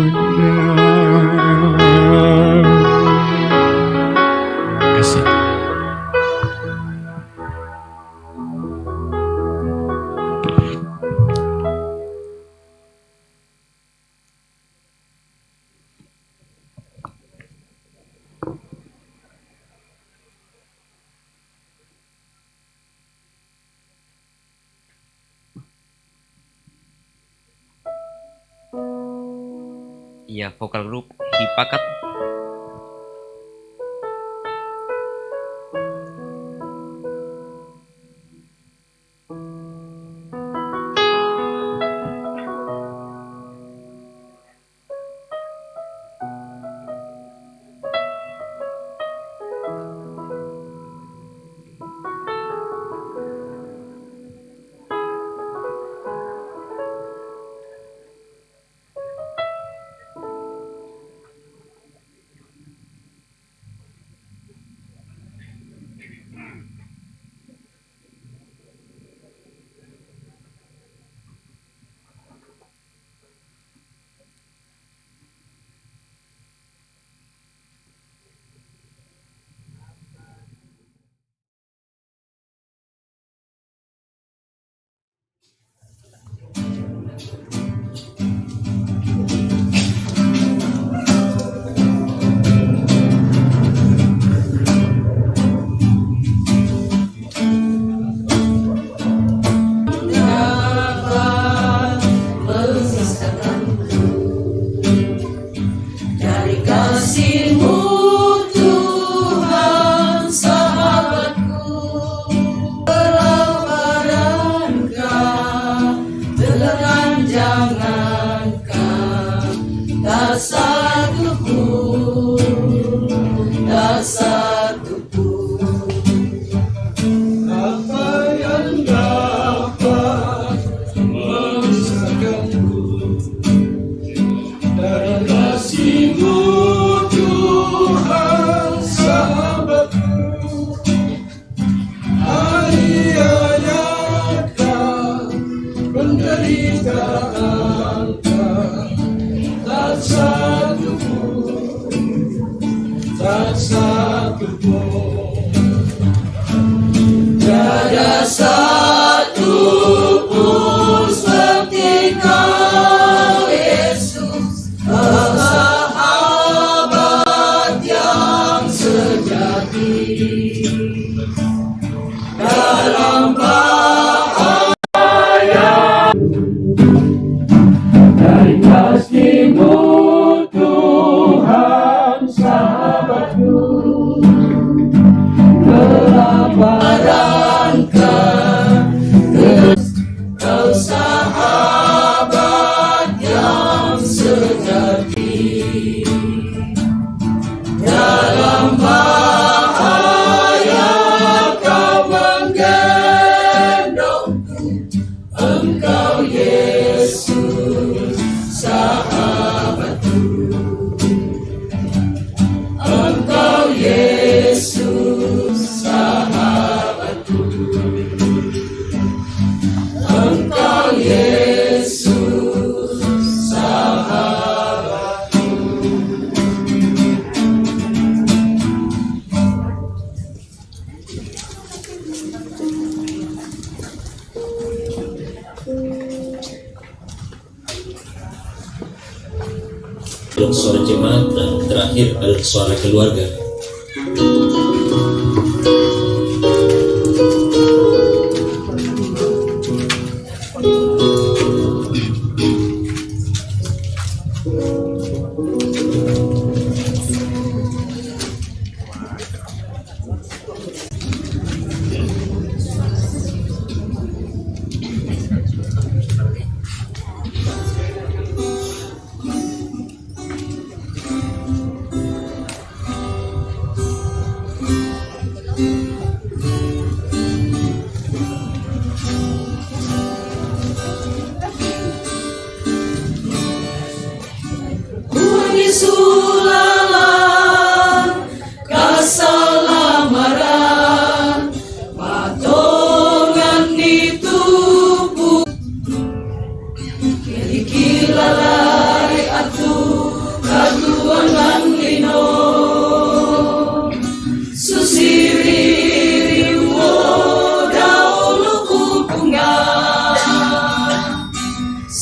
Iya, vokal grup Hipakat. Suara jemaat dan terakhir adalah suara keluarga.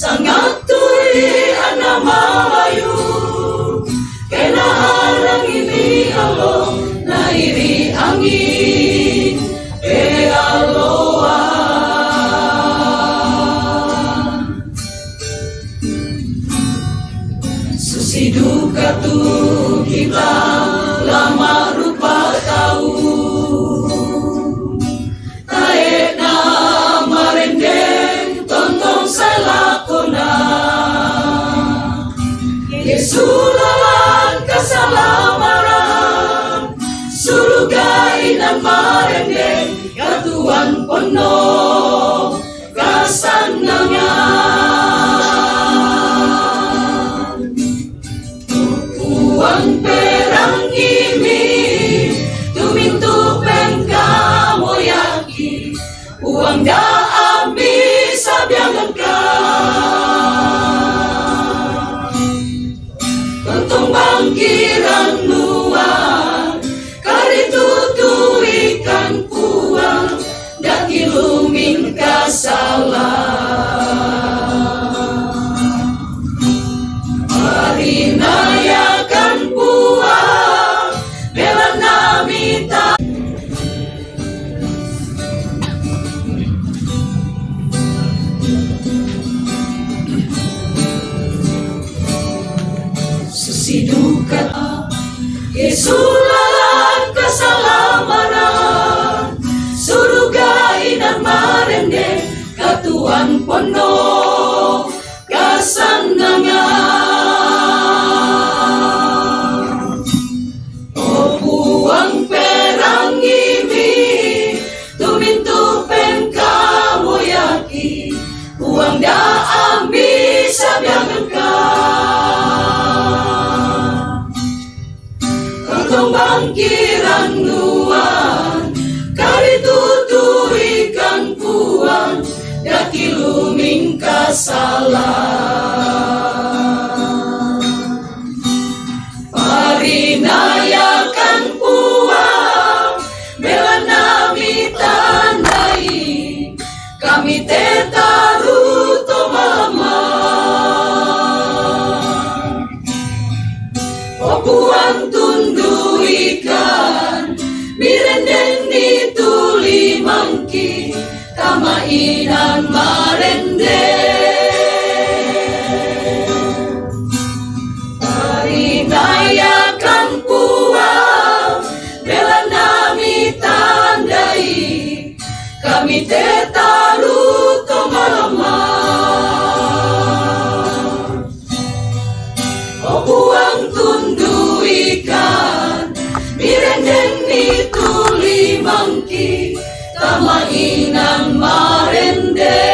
sangat tuli ana malayu kena harang ini alo na iri angin aloa susi duka tu kita lama rupa tahu tae na marendeng tontong salakona Yesulalan kasalamaran surugai nan marendeng katuan penuh kasanangan uang perang ini tumintu pengka moyaki uang da ambil sabiangan Tentang bangkiran luar karitutu ikan puang daki lumin kasalah marinayakan puang bela namita Susidukat Yesulalan kasalamaran surugai nan marende katuan penuh kasanangan puang perang ini tumintu pengka moyaki uang da ambil sabiangan bangkiran nuan karitutu ikan puan daki luming kasalah parinayakan puan bela nami tandai kami tetaru to mama puan tundu ikan mirenden dituli mangki tamainan marende parinayakan puang bela nami tandai kami tetaru to mama puang tundu ikan mirenden dituli mangki tamainan marende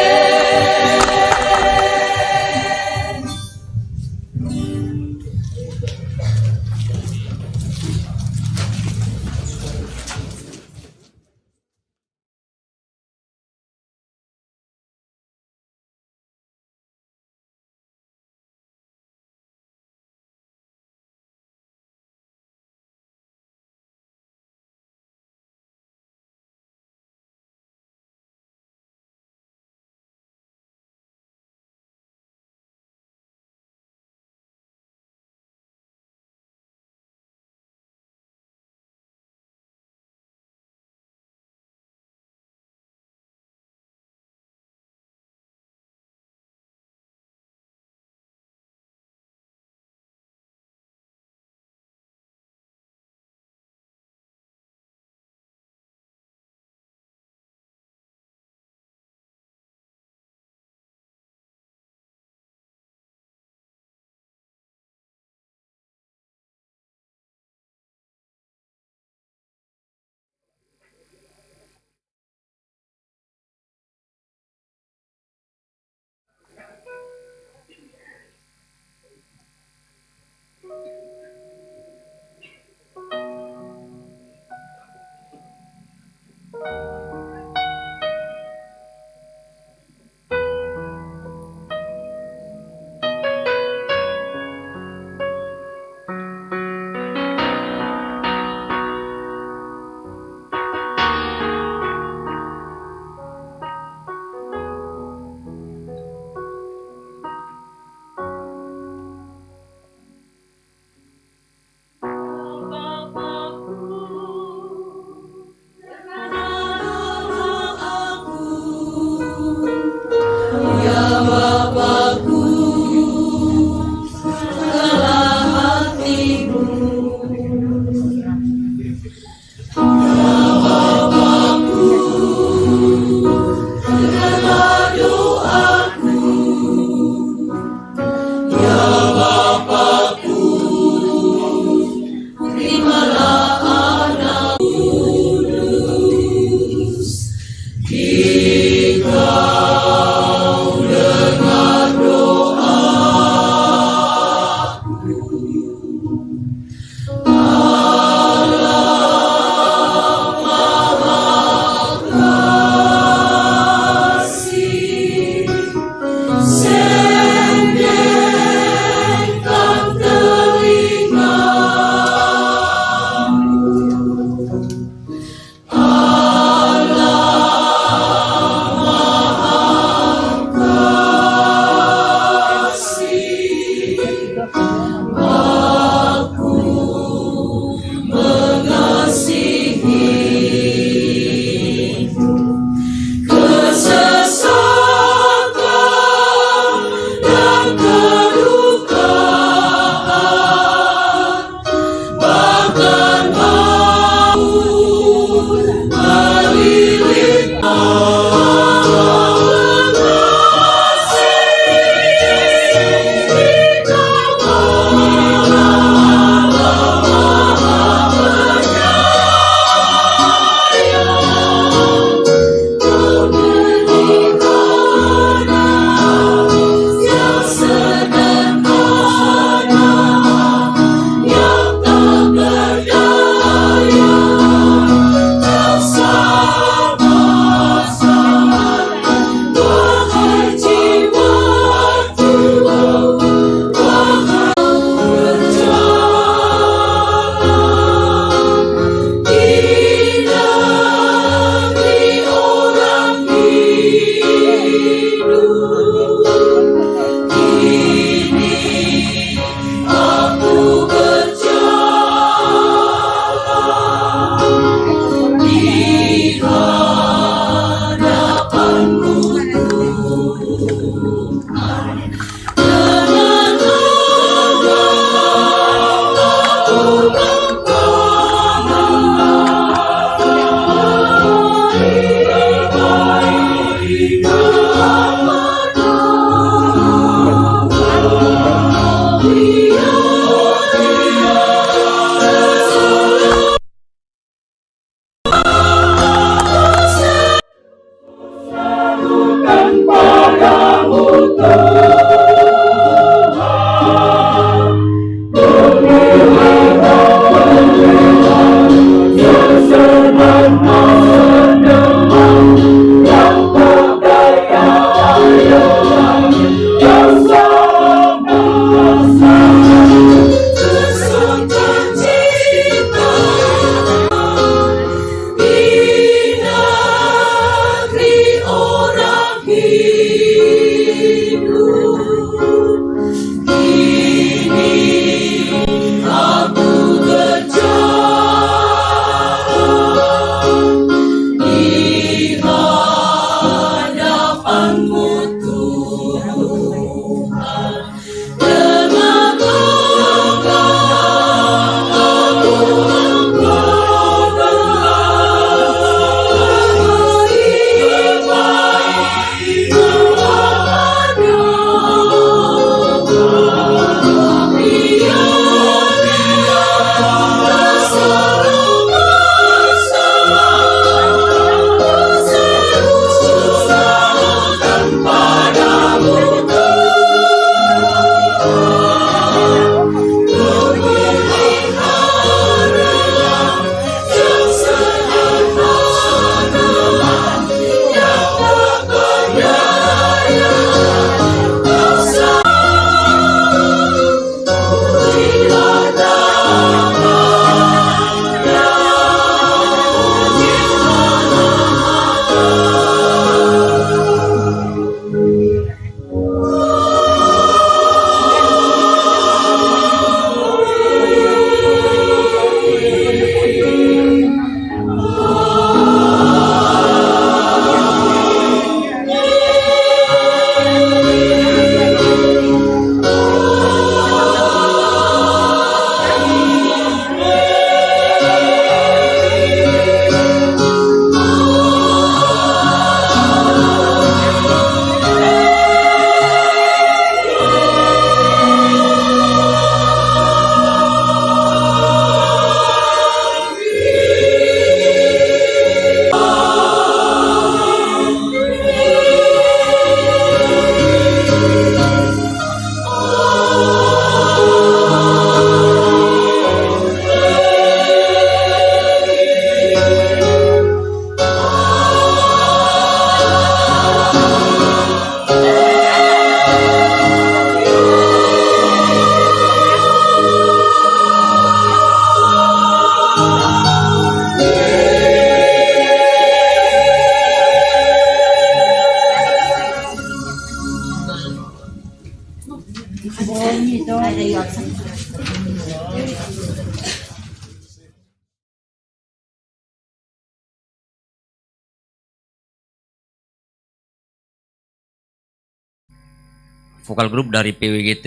Vokal grup dari PWGT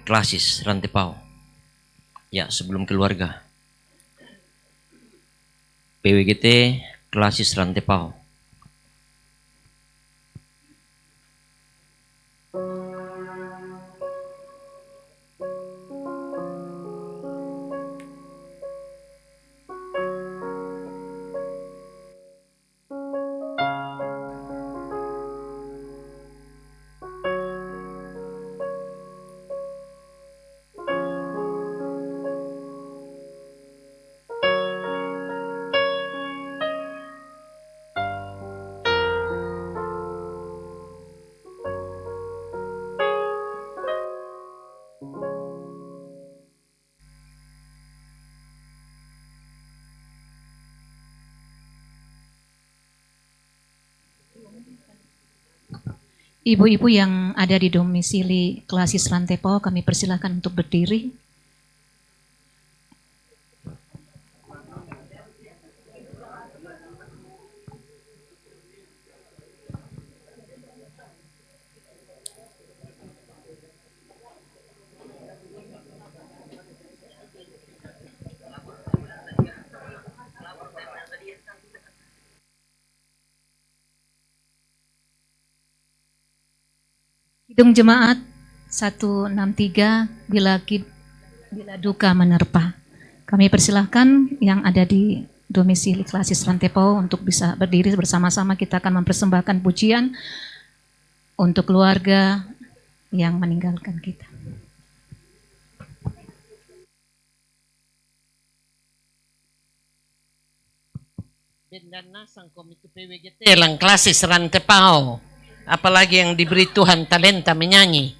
Klasis Rantepao. Ya, sebelum keluarga. PWGT Klasis Rantepao. Ibu-ibu yang ada di domisili Klasis Rantepao, kami persilahkan untuk berdiri. Kidung Jemaat 163 bila duka menerpa. Kami persilahkan yang ada di domisili Klasis Rantepo untuk bisa berdiri bersama-sama. Kita akan mempersembahkan pujian untuk keluarga yang meninggalkan kita. Bendana sang komite PWGT lang Klasis Rantepao. Apalagi yang diberi Tuhan talenta menyanyi.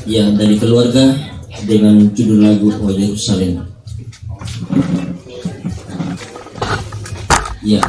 Ya, dari keluarga dengan judul lagu Oh Yerusalem. Ya.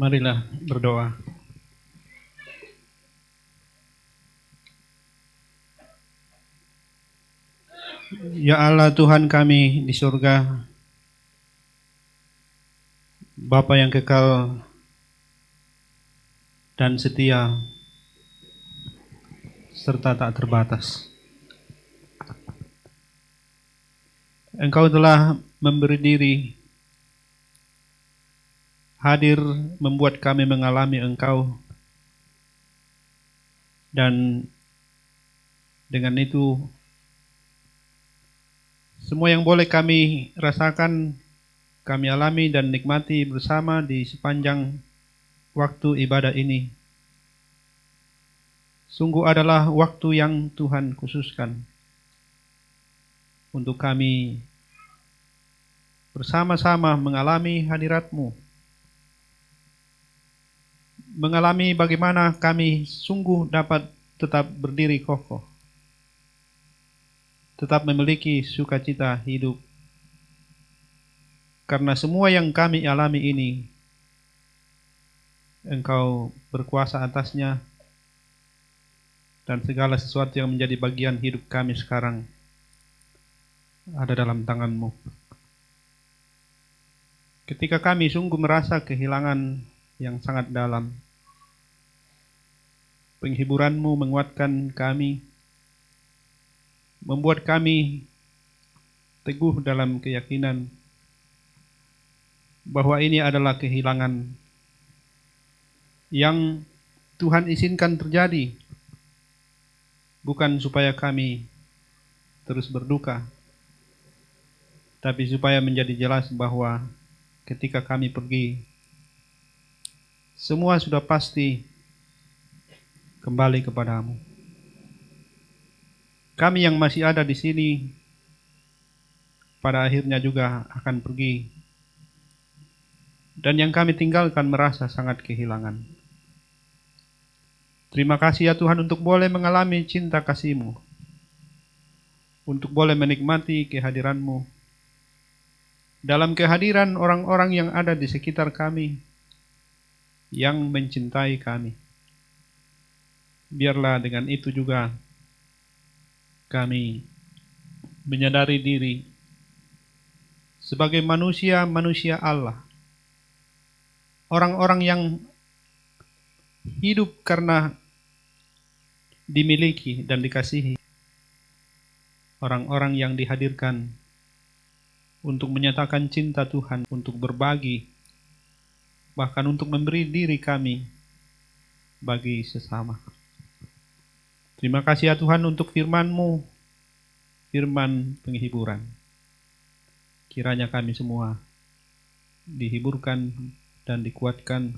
Marilah berdoa. Ya Allah Tuhan kami di surga, Bapa yang kekal dan setia serta tak terbatas. Engkau telah memberi diri, hadir membuat kami mengalami Engkau, dan dengan itu semua yang boleh kami rasakan, kami alami dan nikmati bersama di sepanjang waktu ibadah ini, sungguh adalah waktu yang Tuhan khususkan untuk kami bersama-sama mengalami hadirat-Mu, mengalami bagaimana kami sungguh dapat tetap berdiri kokoh, tetap memiliki sukacita hidup. Karena semua yang kami alami ini, Engkau berkuasa atasnya, dan segala sesuatu yang menjadi bagian hidup kami sekarang ada dalam tangan-Mu. Ketika kami sungguh merasa kehilangan yang sangat dalam, penghiburan-Mu menguatkan kami, membuat kami teguh dalam keyakinan bahwa ini adalah kehilangan yang Tuhan izinkan terjadi, bukan supaya kami terus berduka, tapi supaya menjadi jelas bahwa ketika kami pergi, semua sudah pasti kembali kepadamu. Kami yang masih ada di sini pada akhirnya juga akan pergi, dan yang kami tinggalkan merasa sangat kehilangan. Terima kasih ya Tuhan untuk boleh mengalami cinta kasih-Mu, untuk boleh menikmati kehadiran-Mu, dalam kehadiran orang-orang yang ada di sekitar kami, yang mencintai kami. Biarlah dengan itu juga kami menyadari diri sebagai manusia-manusia Allah, orang-orang yang hidup karena dimiliki dan dikasihi, orang-orang yang dihadirkan untuk menyatakan cinta Tuhan, untuk berbagi, bahkan untuk memberi diri kami bagi sesama. Terima kasih ya Tuhan untuk firman-Mu, firman penghiburan. Kiranya kami semua dihiburkan dan dikuatkan,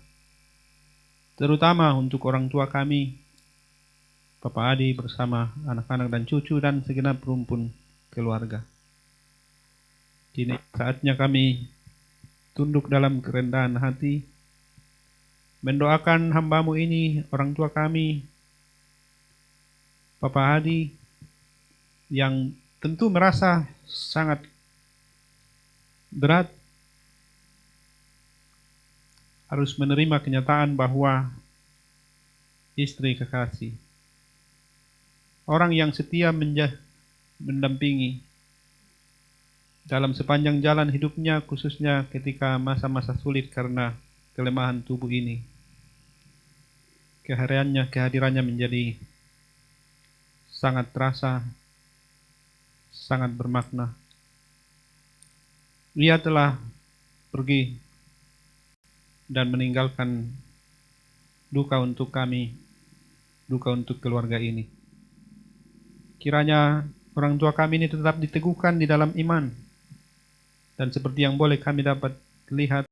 terutama untuk orang tua kami, Bapak Adi bersama anak-anak dan cucu dan segenap rumpun keluarga. Kini saatnya kami tunduk dalam kerendahan hati, mendoakan hamba-Mu ini, orang tua kami, Bapak Adi, yang tentu merasa sangat berat harus menerima kenyataan bahwa istri kekasih, orang yang setia mendampingi dalam sepanjang jalan hidupnya, khususnya ketika masa-masa sulit karena kelemahan tubuh ini, kehadirannya menjadi sangat terasa, sangat bermakna. Ia telah pergi dan meninggalkan duka untuk kami, duka untuk keluarga ini. Kiranya orang tua kami ini tetap diteguhkan di dalam iman, dan seperti yang boleh kami dapat lihat,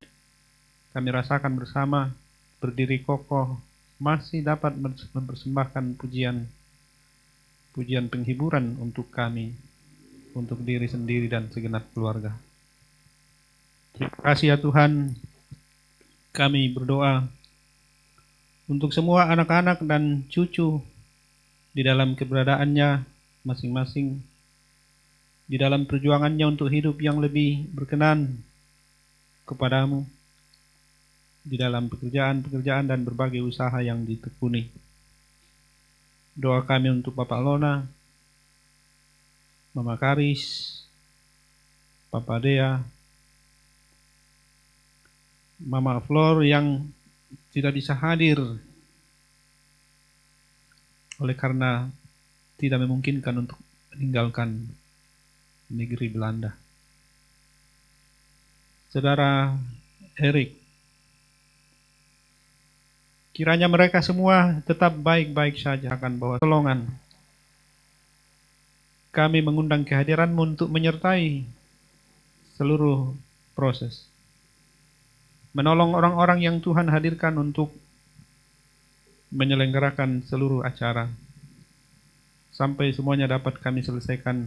kami rasakan bersama, berdiri kokoh, masih dapat mempersembahkan pujian penghiburan untuk kami, untuk diri sendiri dan segenap keluarga. Terima kasih ya Tuhan. Kami berdoa untuk semua anak-anak dan cucu di dalam keberadaannya masing-masing, di dalam perjuangannya untuk hidup yang lebih berkenan kepadamu. di dalam pekerjaan-pekerjaan dan berbagai usaha yang ditekuni. Doa kami untuk Bapak Lona, Mama Karis, Papa Dea, Mama Flor yang tidak bisa hadir oleh karena tidak memungkinkan untuk meninggalkan negeri Belanda. Saudara Erik, kiranya mereka semua tetap baik-baik saja akan bawa tolongan. Kami mengundang kehadiran-Mu untuk menyertai seluruh proses. Menolong orang-orang yang Tuhan hadirkan untuk menyelenggarakan seluruh acara. Sampai semuanya dapat kami selesaikan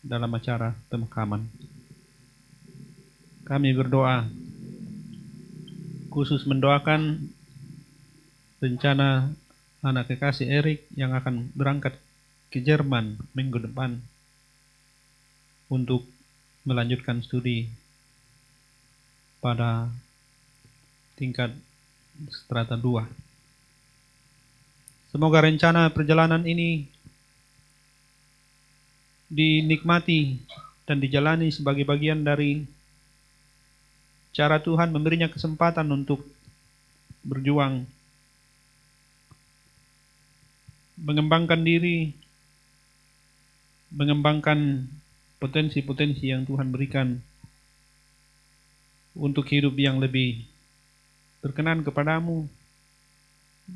dalam acara pemakaman. Kami berdoa, khusus mendoakan rencana anak kekasih Erik yang akan berangkat ke Jerman minggu depan untuk melanjutkan studi pada tingkat strata 2. Semoga rencana perjalanan ini dinikmati dan dijalani sebagai bagian dari cara Tuhan memberinya kesempatan untuk berjuang, mengembangkan diri, mengembangkan potensi-potensi yang Tuhan berikan untuk hidup yang lebih berkenan kepadamu,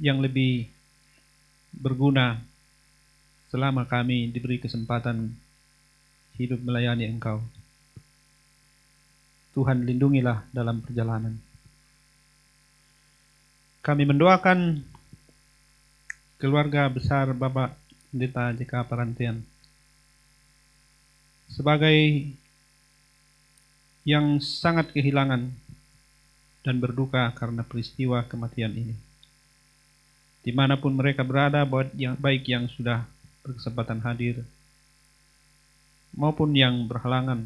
yang lebih berguna selama kami diberi kesempatan hidup melayani Engkau. Tuhan lindungilah dalam perjalanan. Kami mendoakan keluarga besar Bapak Pendeta JK Parantian sebagai yang sangat kehilangan dan berduka karena peristiwa kematian ini. Dimanapun mereka berada, baik yang sudah berkesempatan hadir maupun yang berhalangan,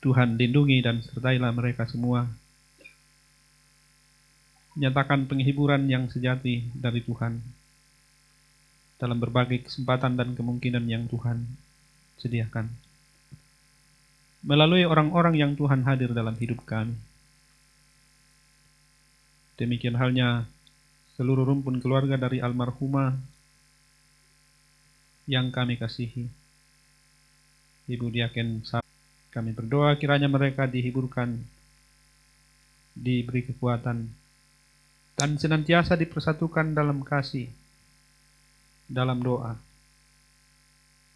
Tuhan lindungi dan sertailah mereka semua. Nyatakan penghiburan yang sejati dari Tuhan dalam berbagai kesempatan dan kemungkinan yang Tuhan sediakan melalui orang-orang yang Tuhan hadir dalam hidup kami. Demikian halnya seluruh rumpun keluarga dari almarhumah yang kami kasihi, Ibu Diaken Sab. Kami berdoa kiranya mereka dihiburkan, diberi kekuatan, dan senantiasa dipersatukan dalam kasih, dalam doa.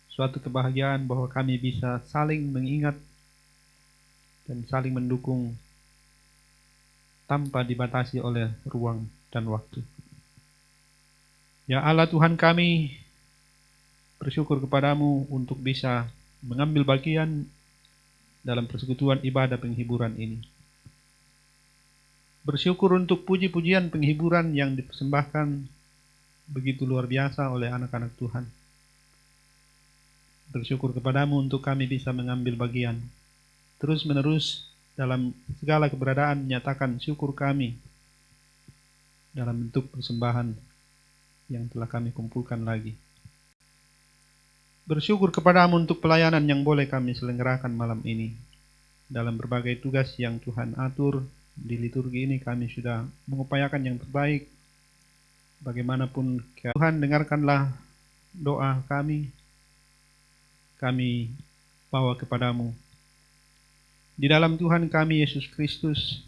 Suatu kebahagiaan bahwa kami bisa saling mengingat dan saling mendukung tanpa dibatasi oleh ruang dan waktu. Ya Allah Tuhan kami, bersyukur kepadamu untuk bisa mengambil bagian dalam persekutuan ibadah penghiburan ini. Bersyukur untuk puji-pujian penghiburan yang dipersembahkan begitu luar biasa oleh anak-anak Tuhan. Bersyukur kepadamu untuk kami bisa mengambil bagian. Terus menerus dalam segala keberadaan nyatakan syukur kami dalam bentuk persembahan yang telah kami kumpulkan lagi. Bersyukur kepadamu untuk pelayanan yang boleh kami selenggarakan malam ini. Dalam berbagai tugas yang Tuhan atur di liturgi ini kami sudah mengupayakan yang terbaik. Bagaimanapun Tuhan, dengarkanlah doa kami bawa kepadamu. Di dalam Tuhan kami Yesus Kristus,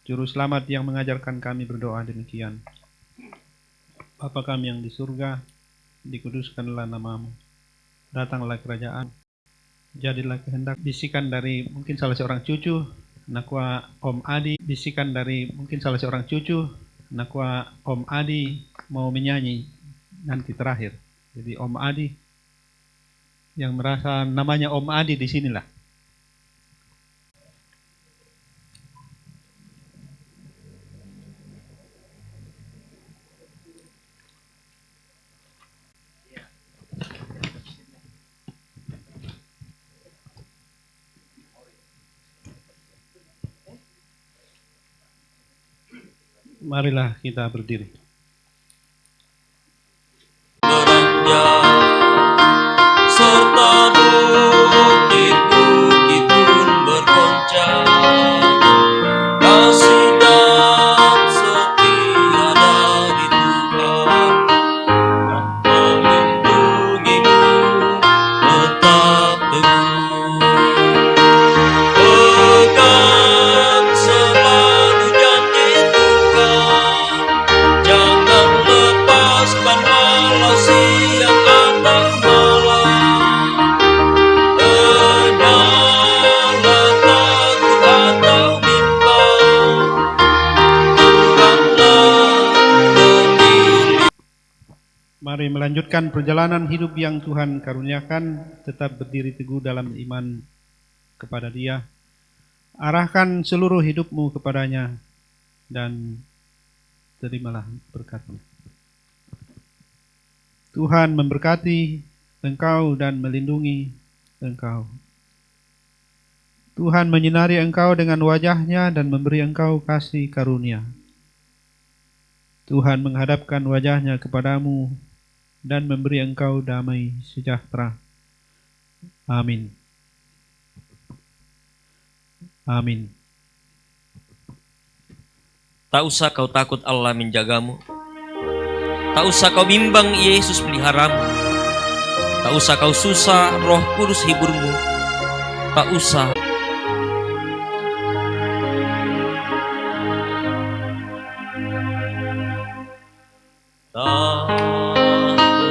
Juru Selamat yang mengajarkan kami berdoa demikian. Bapa kami yang di surga, dikuduskanlah namamu. Datanglah kerajaan, jadilah kehendak. Bisikan dari mungkin salah seorang cucu, nakwa Om Adi. Bisikan dari mungkin salah seorang cucu, nakwa Om Adi mau menyanyi nanti terakhir. Jadi Om Adi yang merasa namanya Om Adi di sinilah. Marilah kita berdiri. Beranjak serta bukit-bukit pun bergoncang, kasih dan setia dari Tuhan dan melindungimu tetap teguh. Pegang selalu janji Tuhan, jangan lepaskan walau siang atau malam. Janganlah takut atau bimbang, Tuhanlah pendiri. Mari melanjutkan perjalanan hidup yang Tuhan karuniakan, tetap berdiri teguh dalam iman kepada Dia. Arahkan seluruh hidupmu kepadanya dan terimalah berkat-Nya. Tuhan memberkati engkau dan melindungi engkau. Tuhan menyinari engkau dengan wajah-Nya dan memberi engkau kasih karunia. Tuhan menghadapkan wajah-Nya kepadamu dan memberi engkau damai sejahtera. Amin. Amin. Tak usah kau takut, Allah menjagamu. Tak usah kau bimbang, Yesus peliharamu. Tak usah kau susah, Roh Kudus hiburmu. Tak usah. Tak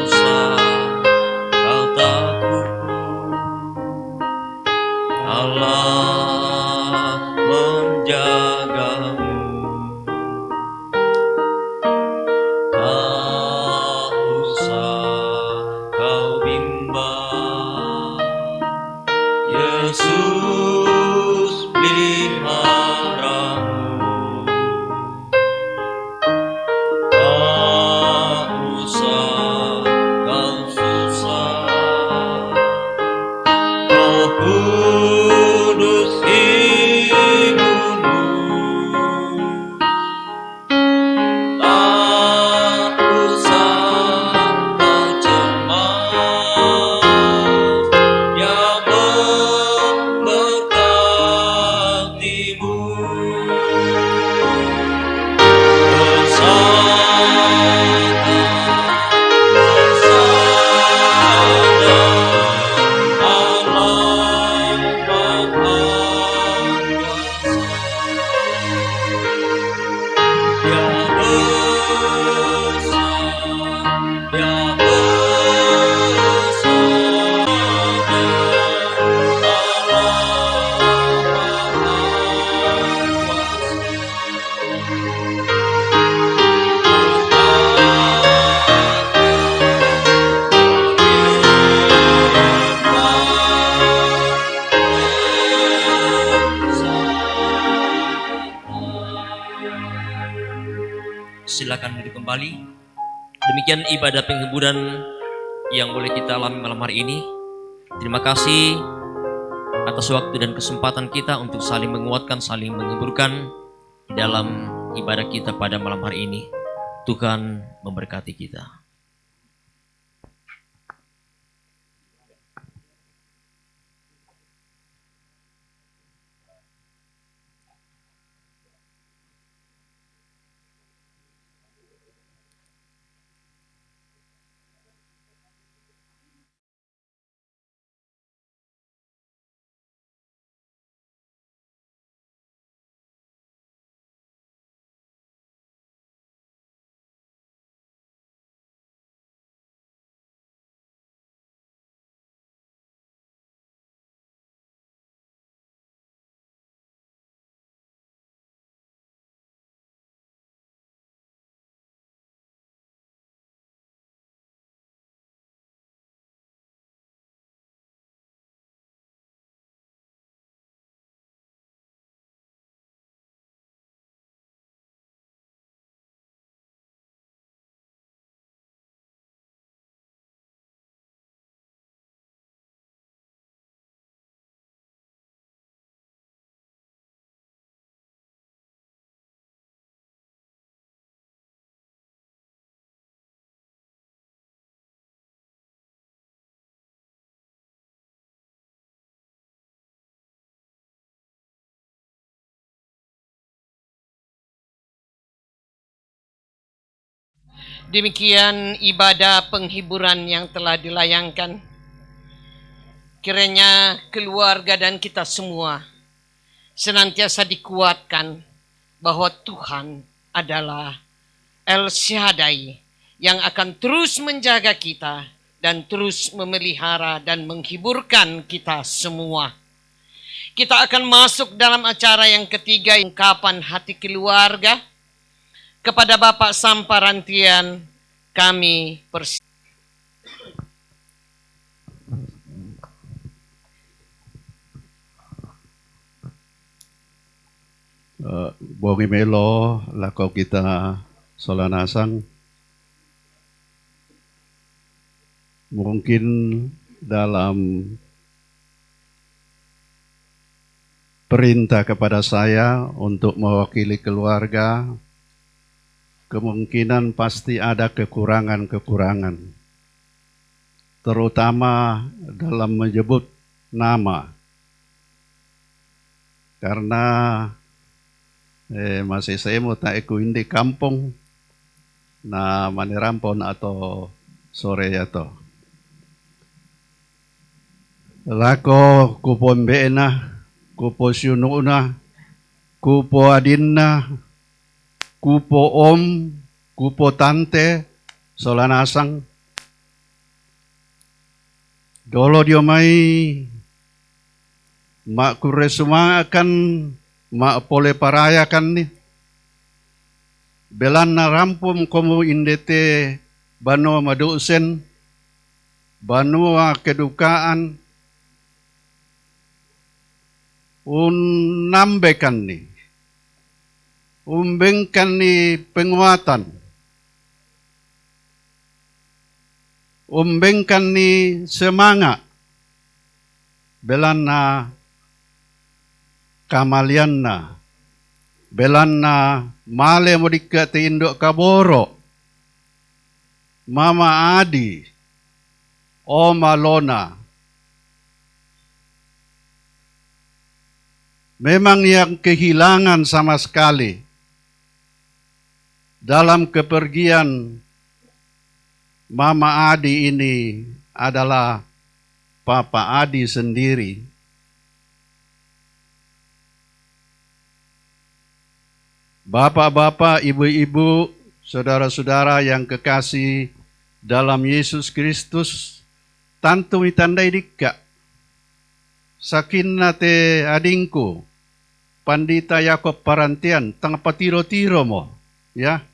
usah kau takut, Allah menjagamu. Tak usah kau bimbang, Yesus peliharamu. Tak usah kau susah, Roh Kudus hiburmu. Tak usah kau cemas, Dia memberkatimu. Silakan duduk kembali. Demikian ibadah penghiburan yang boleh kita alami malam hari ini. Terima kasih atas waktu dan kesempatan kita untuk saling menguatkan, saling menghiburkan di dalam ibadah kita pada malam hari ini. Tuhan memberkati kita. Demikian ibadah penghiburan yang telah dilayangkan. Kiranya keluarga dan kita semua senantiasa dikuatkan bahwa Tuhan adalah El Shaddai yang akan terus menjaga kita dan terus memelihara dan menghiburkan kita semua. Kita akan masuk dalam acara yang ketiga, ungkapan hati keluarga. Kepada Bapak Samparantian kami Bongi melo lako kita solanasang. Mungkin dalam perintah kepada saya untuk mewakili keluarga, kemungkinan pasti ada kekurangan-kekurangan, terutama dalam menyebut nama. Karena masih saya mau tak ikuin di kampung na manirampon atau sore atau lako kupo mbena, kupo syununa, kupo adinna, kupo om, kupo tante, solanasang. Dolo dia mai mak kuresuma akan mak pole paraya kan ni. Belan na rampum komu indete bano madusen, banua kedukaan, unambekan ni, umbengkan ni penguatan, umbengkan ni semangat, belan na kamalian na, belan na male modika te indok kaboro, Mama Adi, Oma Lona. Memang yang kehilangan sama sekali dalam kepergian Mama Adi ini adalah Papa Adi sendiri. Bapak-bapak, ibu-ibu, saudara-saudara yang kekasih dalam Yesus Kristus, tantu itandai dikka. Sakinna te adingku, Pandita Yakob Parantian, tang patiro-tiro mo, ya,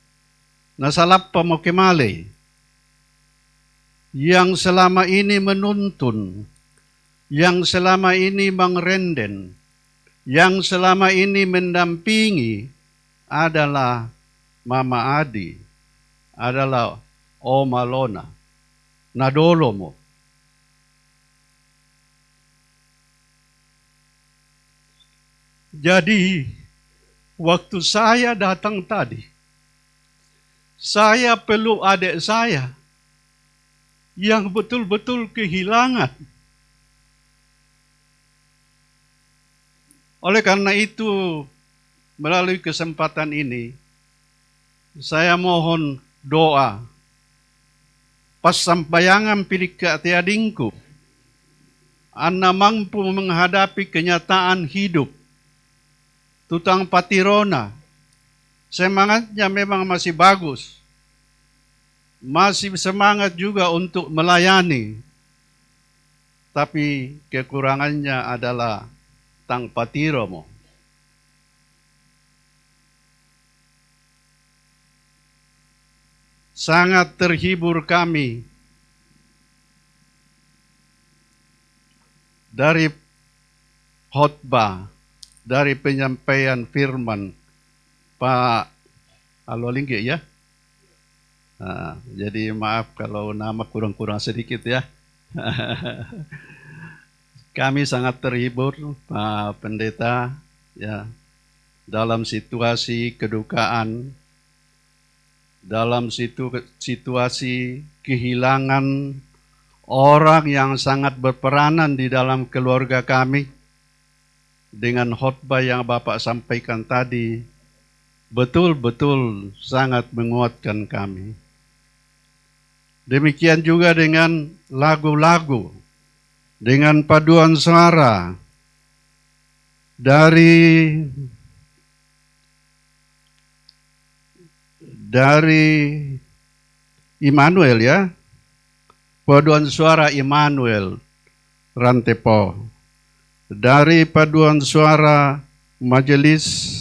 nasalappa mo kemale, yang selama ini menuntun, yang selama ini mengrenden, yang selama ini mendampingi adalah Mama Adi, adalah Oma Lona, nadolo mo. Jadi, waktu saya datang tadi, saya peluk adik saya yang betul-betul kehilangan. Oleh karena itu, melalui kesempatan ini, saya mohon doa pas sampayangan pilika tiadingku, Anna mampu menghadapi kenyataan hidup, tutang patirona, semangatnya memang masih bagus, masih semangat juga untuk melayani, tapi kekurangannya adalah tang patiromo. Sangat terhibur kami dari khotbah, dari penyampaian firman Pak Alolingge ya. Nah, jadi maaf kalau nama kurang-kurang sedikit ya. Kami sangat terhibur Pak Pendeta ya, dalam situasi kedukaan, dalam situasi kehilangan orang yang sangat berperanan di dalam keluarga kami. Dengan khotbah yang Bapak sampaikan tadi, betul-betul sangat menguatkan kami. Demikian juga dengan lagu-lagu, dengan paduan suara dari Immanuel ya, paduan suara Immanuel Rantepo, dari paduan suara majelis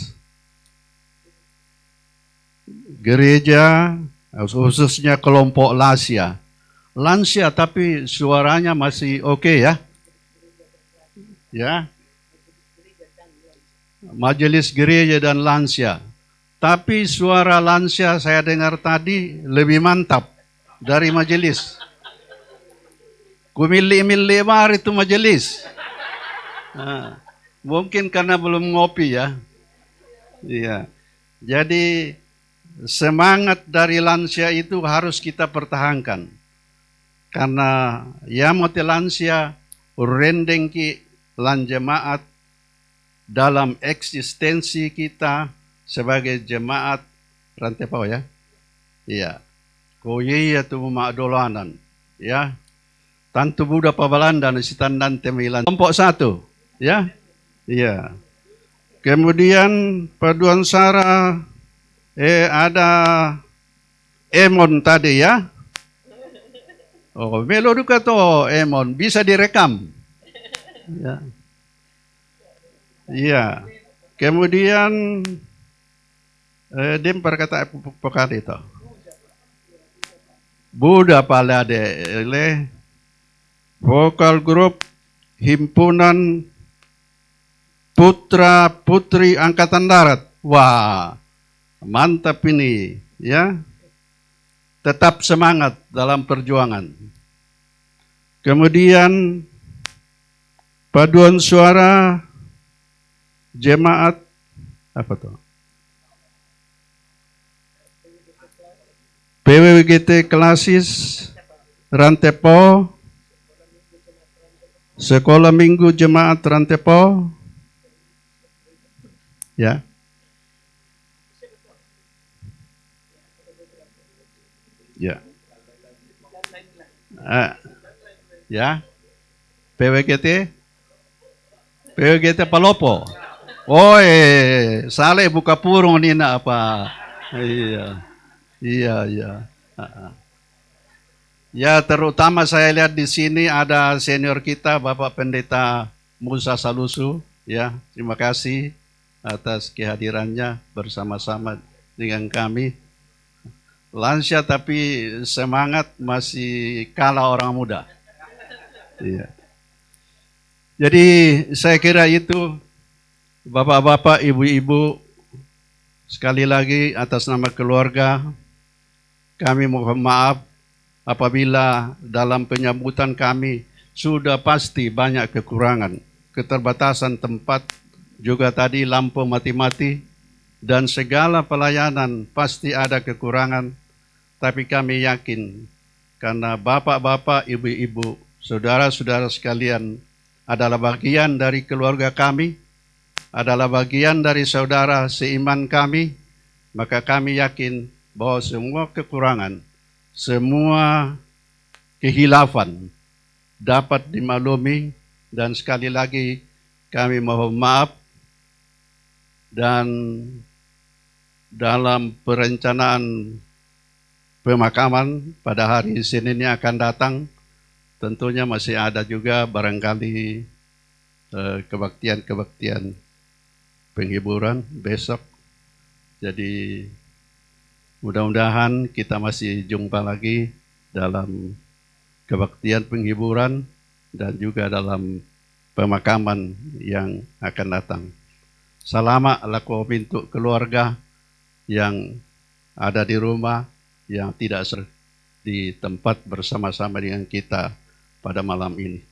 gereja, khususnya kelompok lansia tapi suaranya masih oke ya. Ya. Majelis gereja dan lansia. Tapi suara lansia saya dengar tadi lebih mantap dari majelis. Kumili-mili itu majelis. Nah, mungkin karena belum ngopi ya. Iya. Jadi semangat dari lansia itu harus kita pertahankan. Karena ya mote lansia rendeng ki lan jemaat dalam eksistensi kita sebagai jemaat Rantepau ya. Iya. Koye tu dolanan ya. Tantu Buddha Pabalanda nasitan dan temilan. Kelompok 1 ya. Iya. Kemudian paduan suara ada Emon tadi ya. Oh, melo duka to Emon bisa direkam. Ya. Iya. Kemudian dem perkata pekan itu. Buddha Palade vokal grup himpunan putra putri angkatan darat. Wah, mantap ini ya. Tetap semangat dalam perjuangan. Kemudian paduan suara jemaat apa tuh? PWGT Klasis Rantepo, Sekolah Minggu Jemaat Rantepo, ya. Ya. Ya. PWGT Palopo. Oh, sale buka purung nina apa? Iya. Iya. Ya, terutama saya lihat di sini ada senior kita Bapak Pendeta Musa Salusu, ya. Terima kasih atas kehadirannya bersama-sama dengan kami. Lansia tapi semangat masih kalah orang muda. Iya. Jadi saya kira itu bapak-bapak, ibu-ibu, sekali lagi atas nama keluarga kami mohon maaf apabila dalam penyambutan kami sudah pasti banyak kekurangan, keterbatasan tempat, juga tadi lampu mati-mati, dan segala pelayanan pasti ada kekurangan, tapi kami yakin karena bapak-bapak, ibu-ibu, saudara-saudara sekalian adalah bagian dari keluarga kami, adalah bagian dari saudara seiman kami, maka kami yakin bahwa semua kekurangan, semua kehilafan dapat dimaklumi, dan sekali lagi kami mohon maaf. Dan dalam perencanaan pemakaman pada hari Senin yang akan datang, tentunya masih ada juga barangkali kebaktian-kebaktian penghiburan besok. Jadi mudah-mudahan kita masih jumpa lagi dalam kebaktian penghiburan dan juga dalam pemakaman yang akan datang. Selamat laku untuk keluarga yang ada di rumah, yang tidak di tempat bersama-sama dengan kita pada malam ini.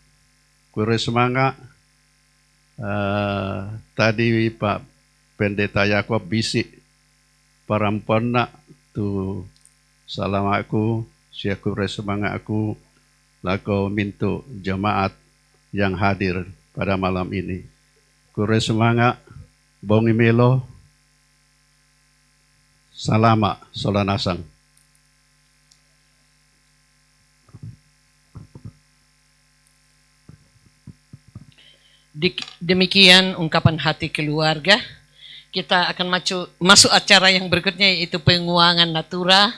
Kure semangat. Tadi Pak Pendeta Yakob bisik parampona tu salam aku, syukur semangat aku laku mintu jemaat yang hadir pada malam ini. Kure semangat. Bongi Melo, salama solanasang. Demikian ungkapan hati keluarga. Kita akan masuk acara yang berikutnya, yaitu penguangan natura.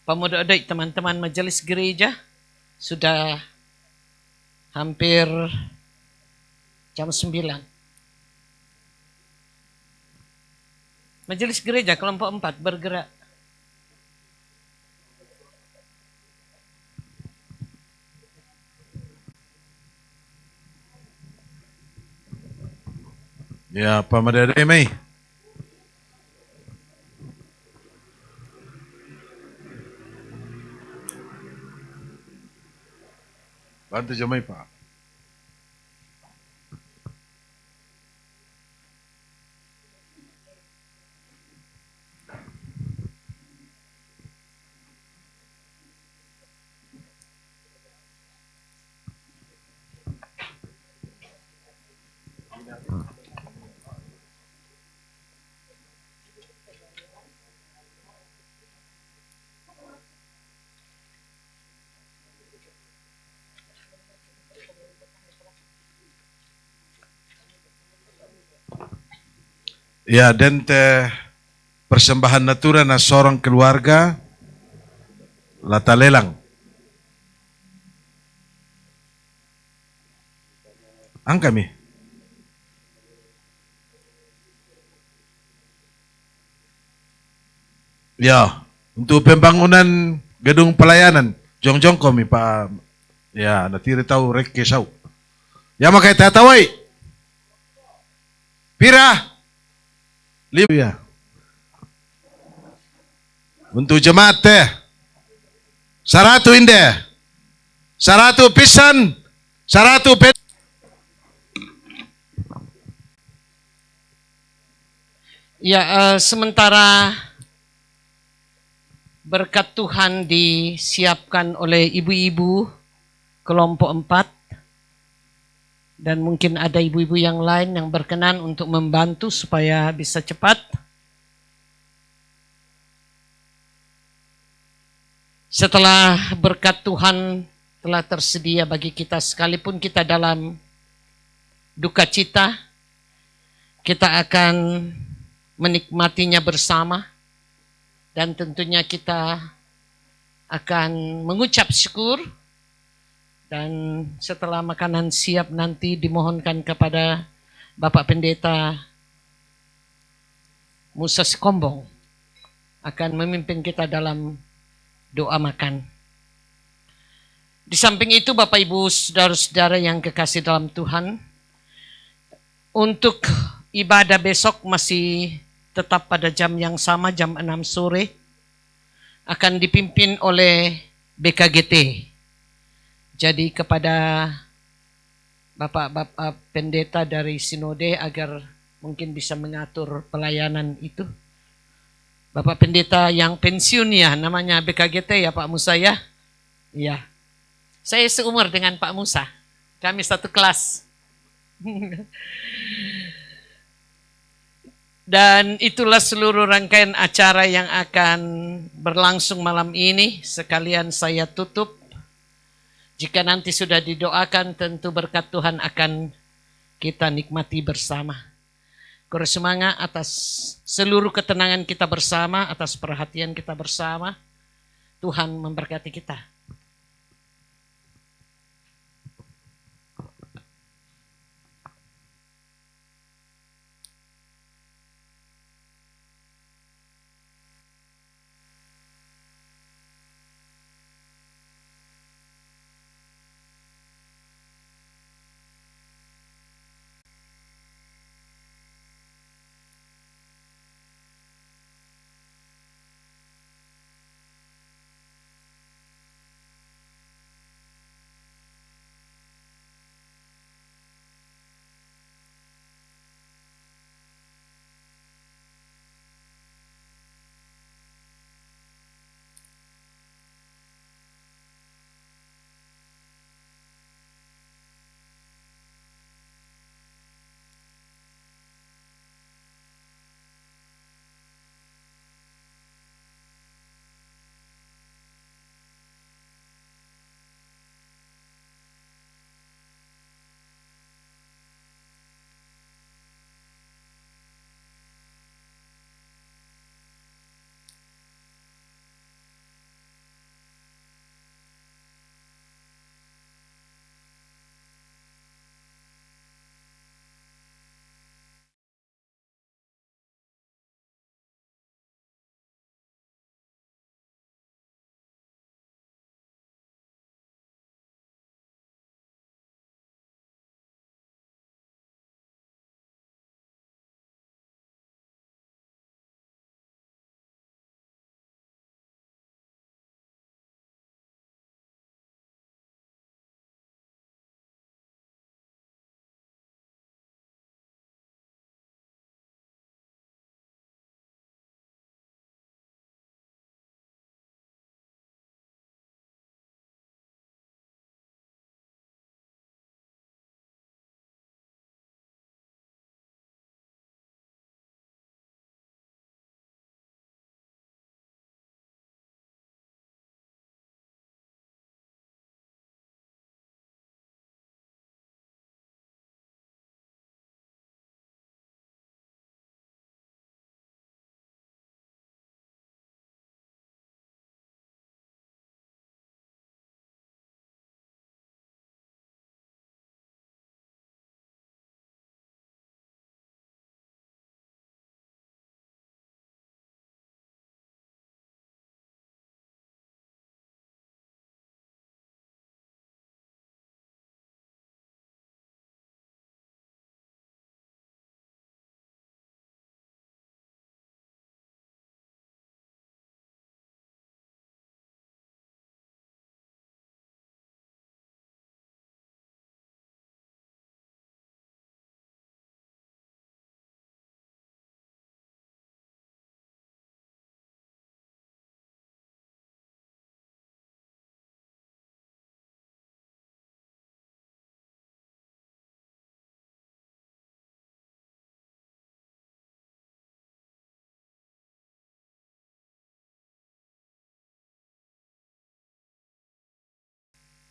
Pemuda adik teman-teman majelis gereja, sudah hampir jam 9. Majelis gereja kelompok 4 bergerak. Ya, Pamadade Mei. Bantu Jamai, Pak. Ya, dan persembahan natura na seorang keluarga lata lelang. Angka mi. Ya, untuk pembangunan gedung pelayanan, jong-jong kami Pak. Ya, natiri tahu rek kesau. Ya makai tatawai. Pira. Ya. Untuk jemaat teh 100 inde 100 pisan 100 pet. Ya, sementara berkat Tuhan disiapkan oleh ibu-ibu kelompok 4, dan mungkin ada ibu-ibu yang lain yang berkenan untuk membantu supaya bisa cepat. Setelah berkat Tuhan telah tersedia bagi kita, sekalipun kita dalam duka cita, kita akan menikmatinya bersama, dan tentunya kita akan mengucap syukur. Dan setelah makanan siap nanti dimohonkan kepada Bapak Pendeta Musa Sikombong akan memimpin kita dalam doa makan. Di samping itu Bapak Ibu saudara-saudara yang kekasih dalam Tuhan, untuk ibadah besok masih tetap pada jam yang sama, jam 6 sore, akan dipimpin oleh BKGT. Jadi kepada Bapak-Bapak Pendeta dari Sinode agar mungkin bisa mengatur pelayanan itu. Bapak Pendeta yang pensiun ya, namanya BKGT ya Pak Musa ya? Iya. Saya seumur dengan Pak Musa. Kami satu kelas. Dan itulah seluruh rangkaian acara yang akan berlangsung malam ini. Sekalian saya tutup. Jika nanti sudah didoakan, tentu berkat Tuhan akan kita nikmati bersama. Kurang atas seluruh ketenangan kita bersama, atas perhatian kita bersama. Tuhan memberkati kita.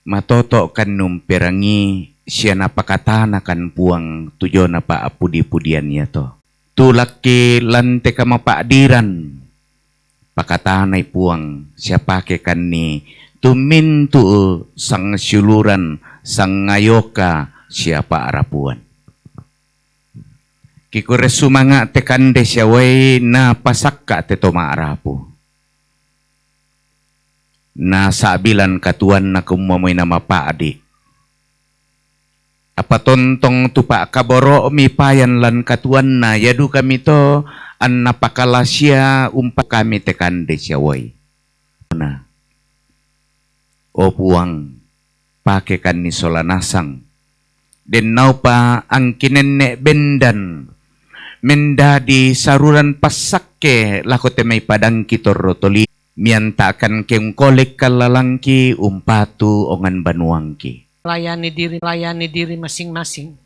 matoto kan num perangi siya napakatana kan puang tujo na pa apudi-pudian niya to. Tulak ki lante ka mapaadiran. Pakatanay puang siya pake kan ni tumintu sang syuluran sang ngayoka siya paarapuan. Kikure sumanga te kande siya way na pasakka te to maarapu. Na sabilan katuan na kumamoy na mapaadi. Apatontong tupa kaboro mipayan lan katuan na yadu kami to an napakalasya umpa kami tekande siya way. Na o puang pakekan ni solanasang den nau pa ang kinenne bendan mendadi saruran pasakke lakote may padang kitorotoli miantakan keng kolek kalalangki umpatu ongan banuangki. Layani diri masing-masing.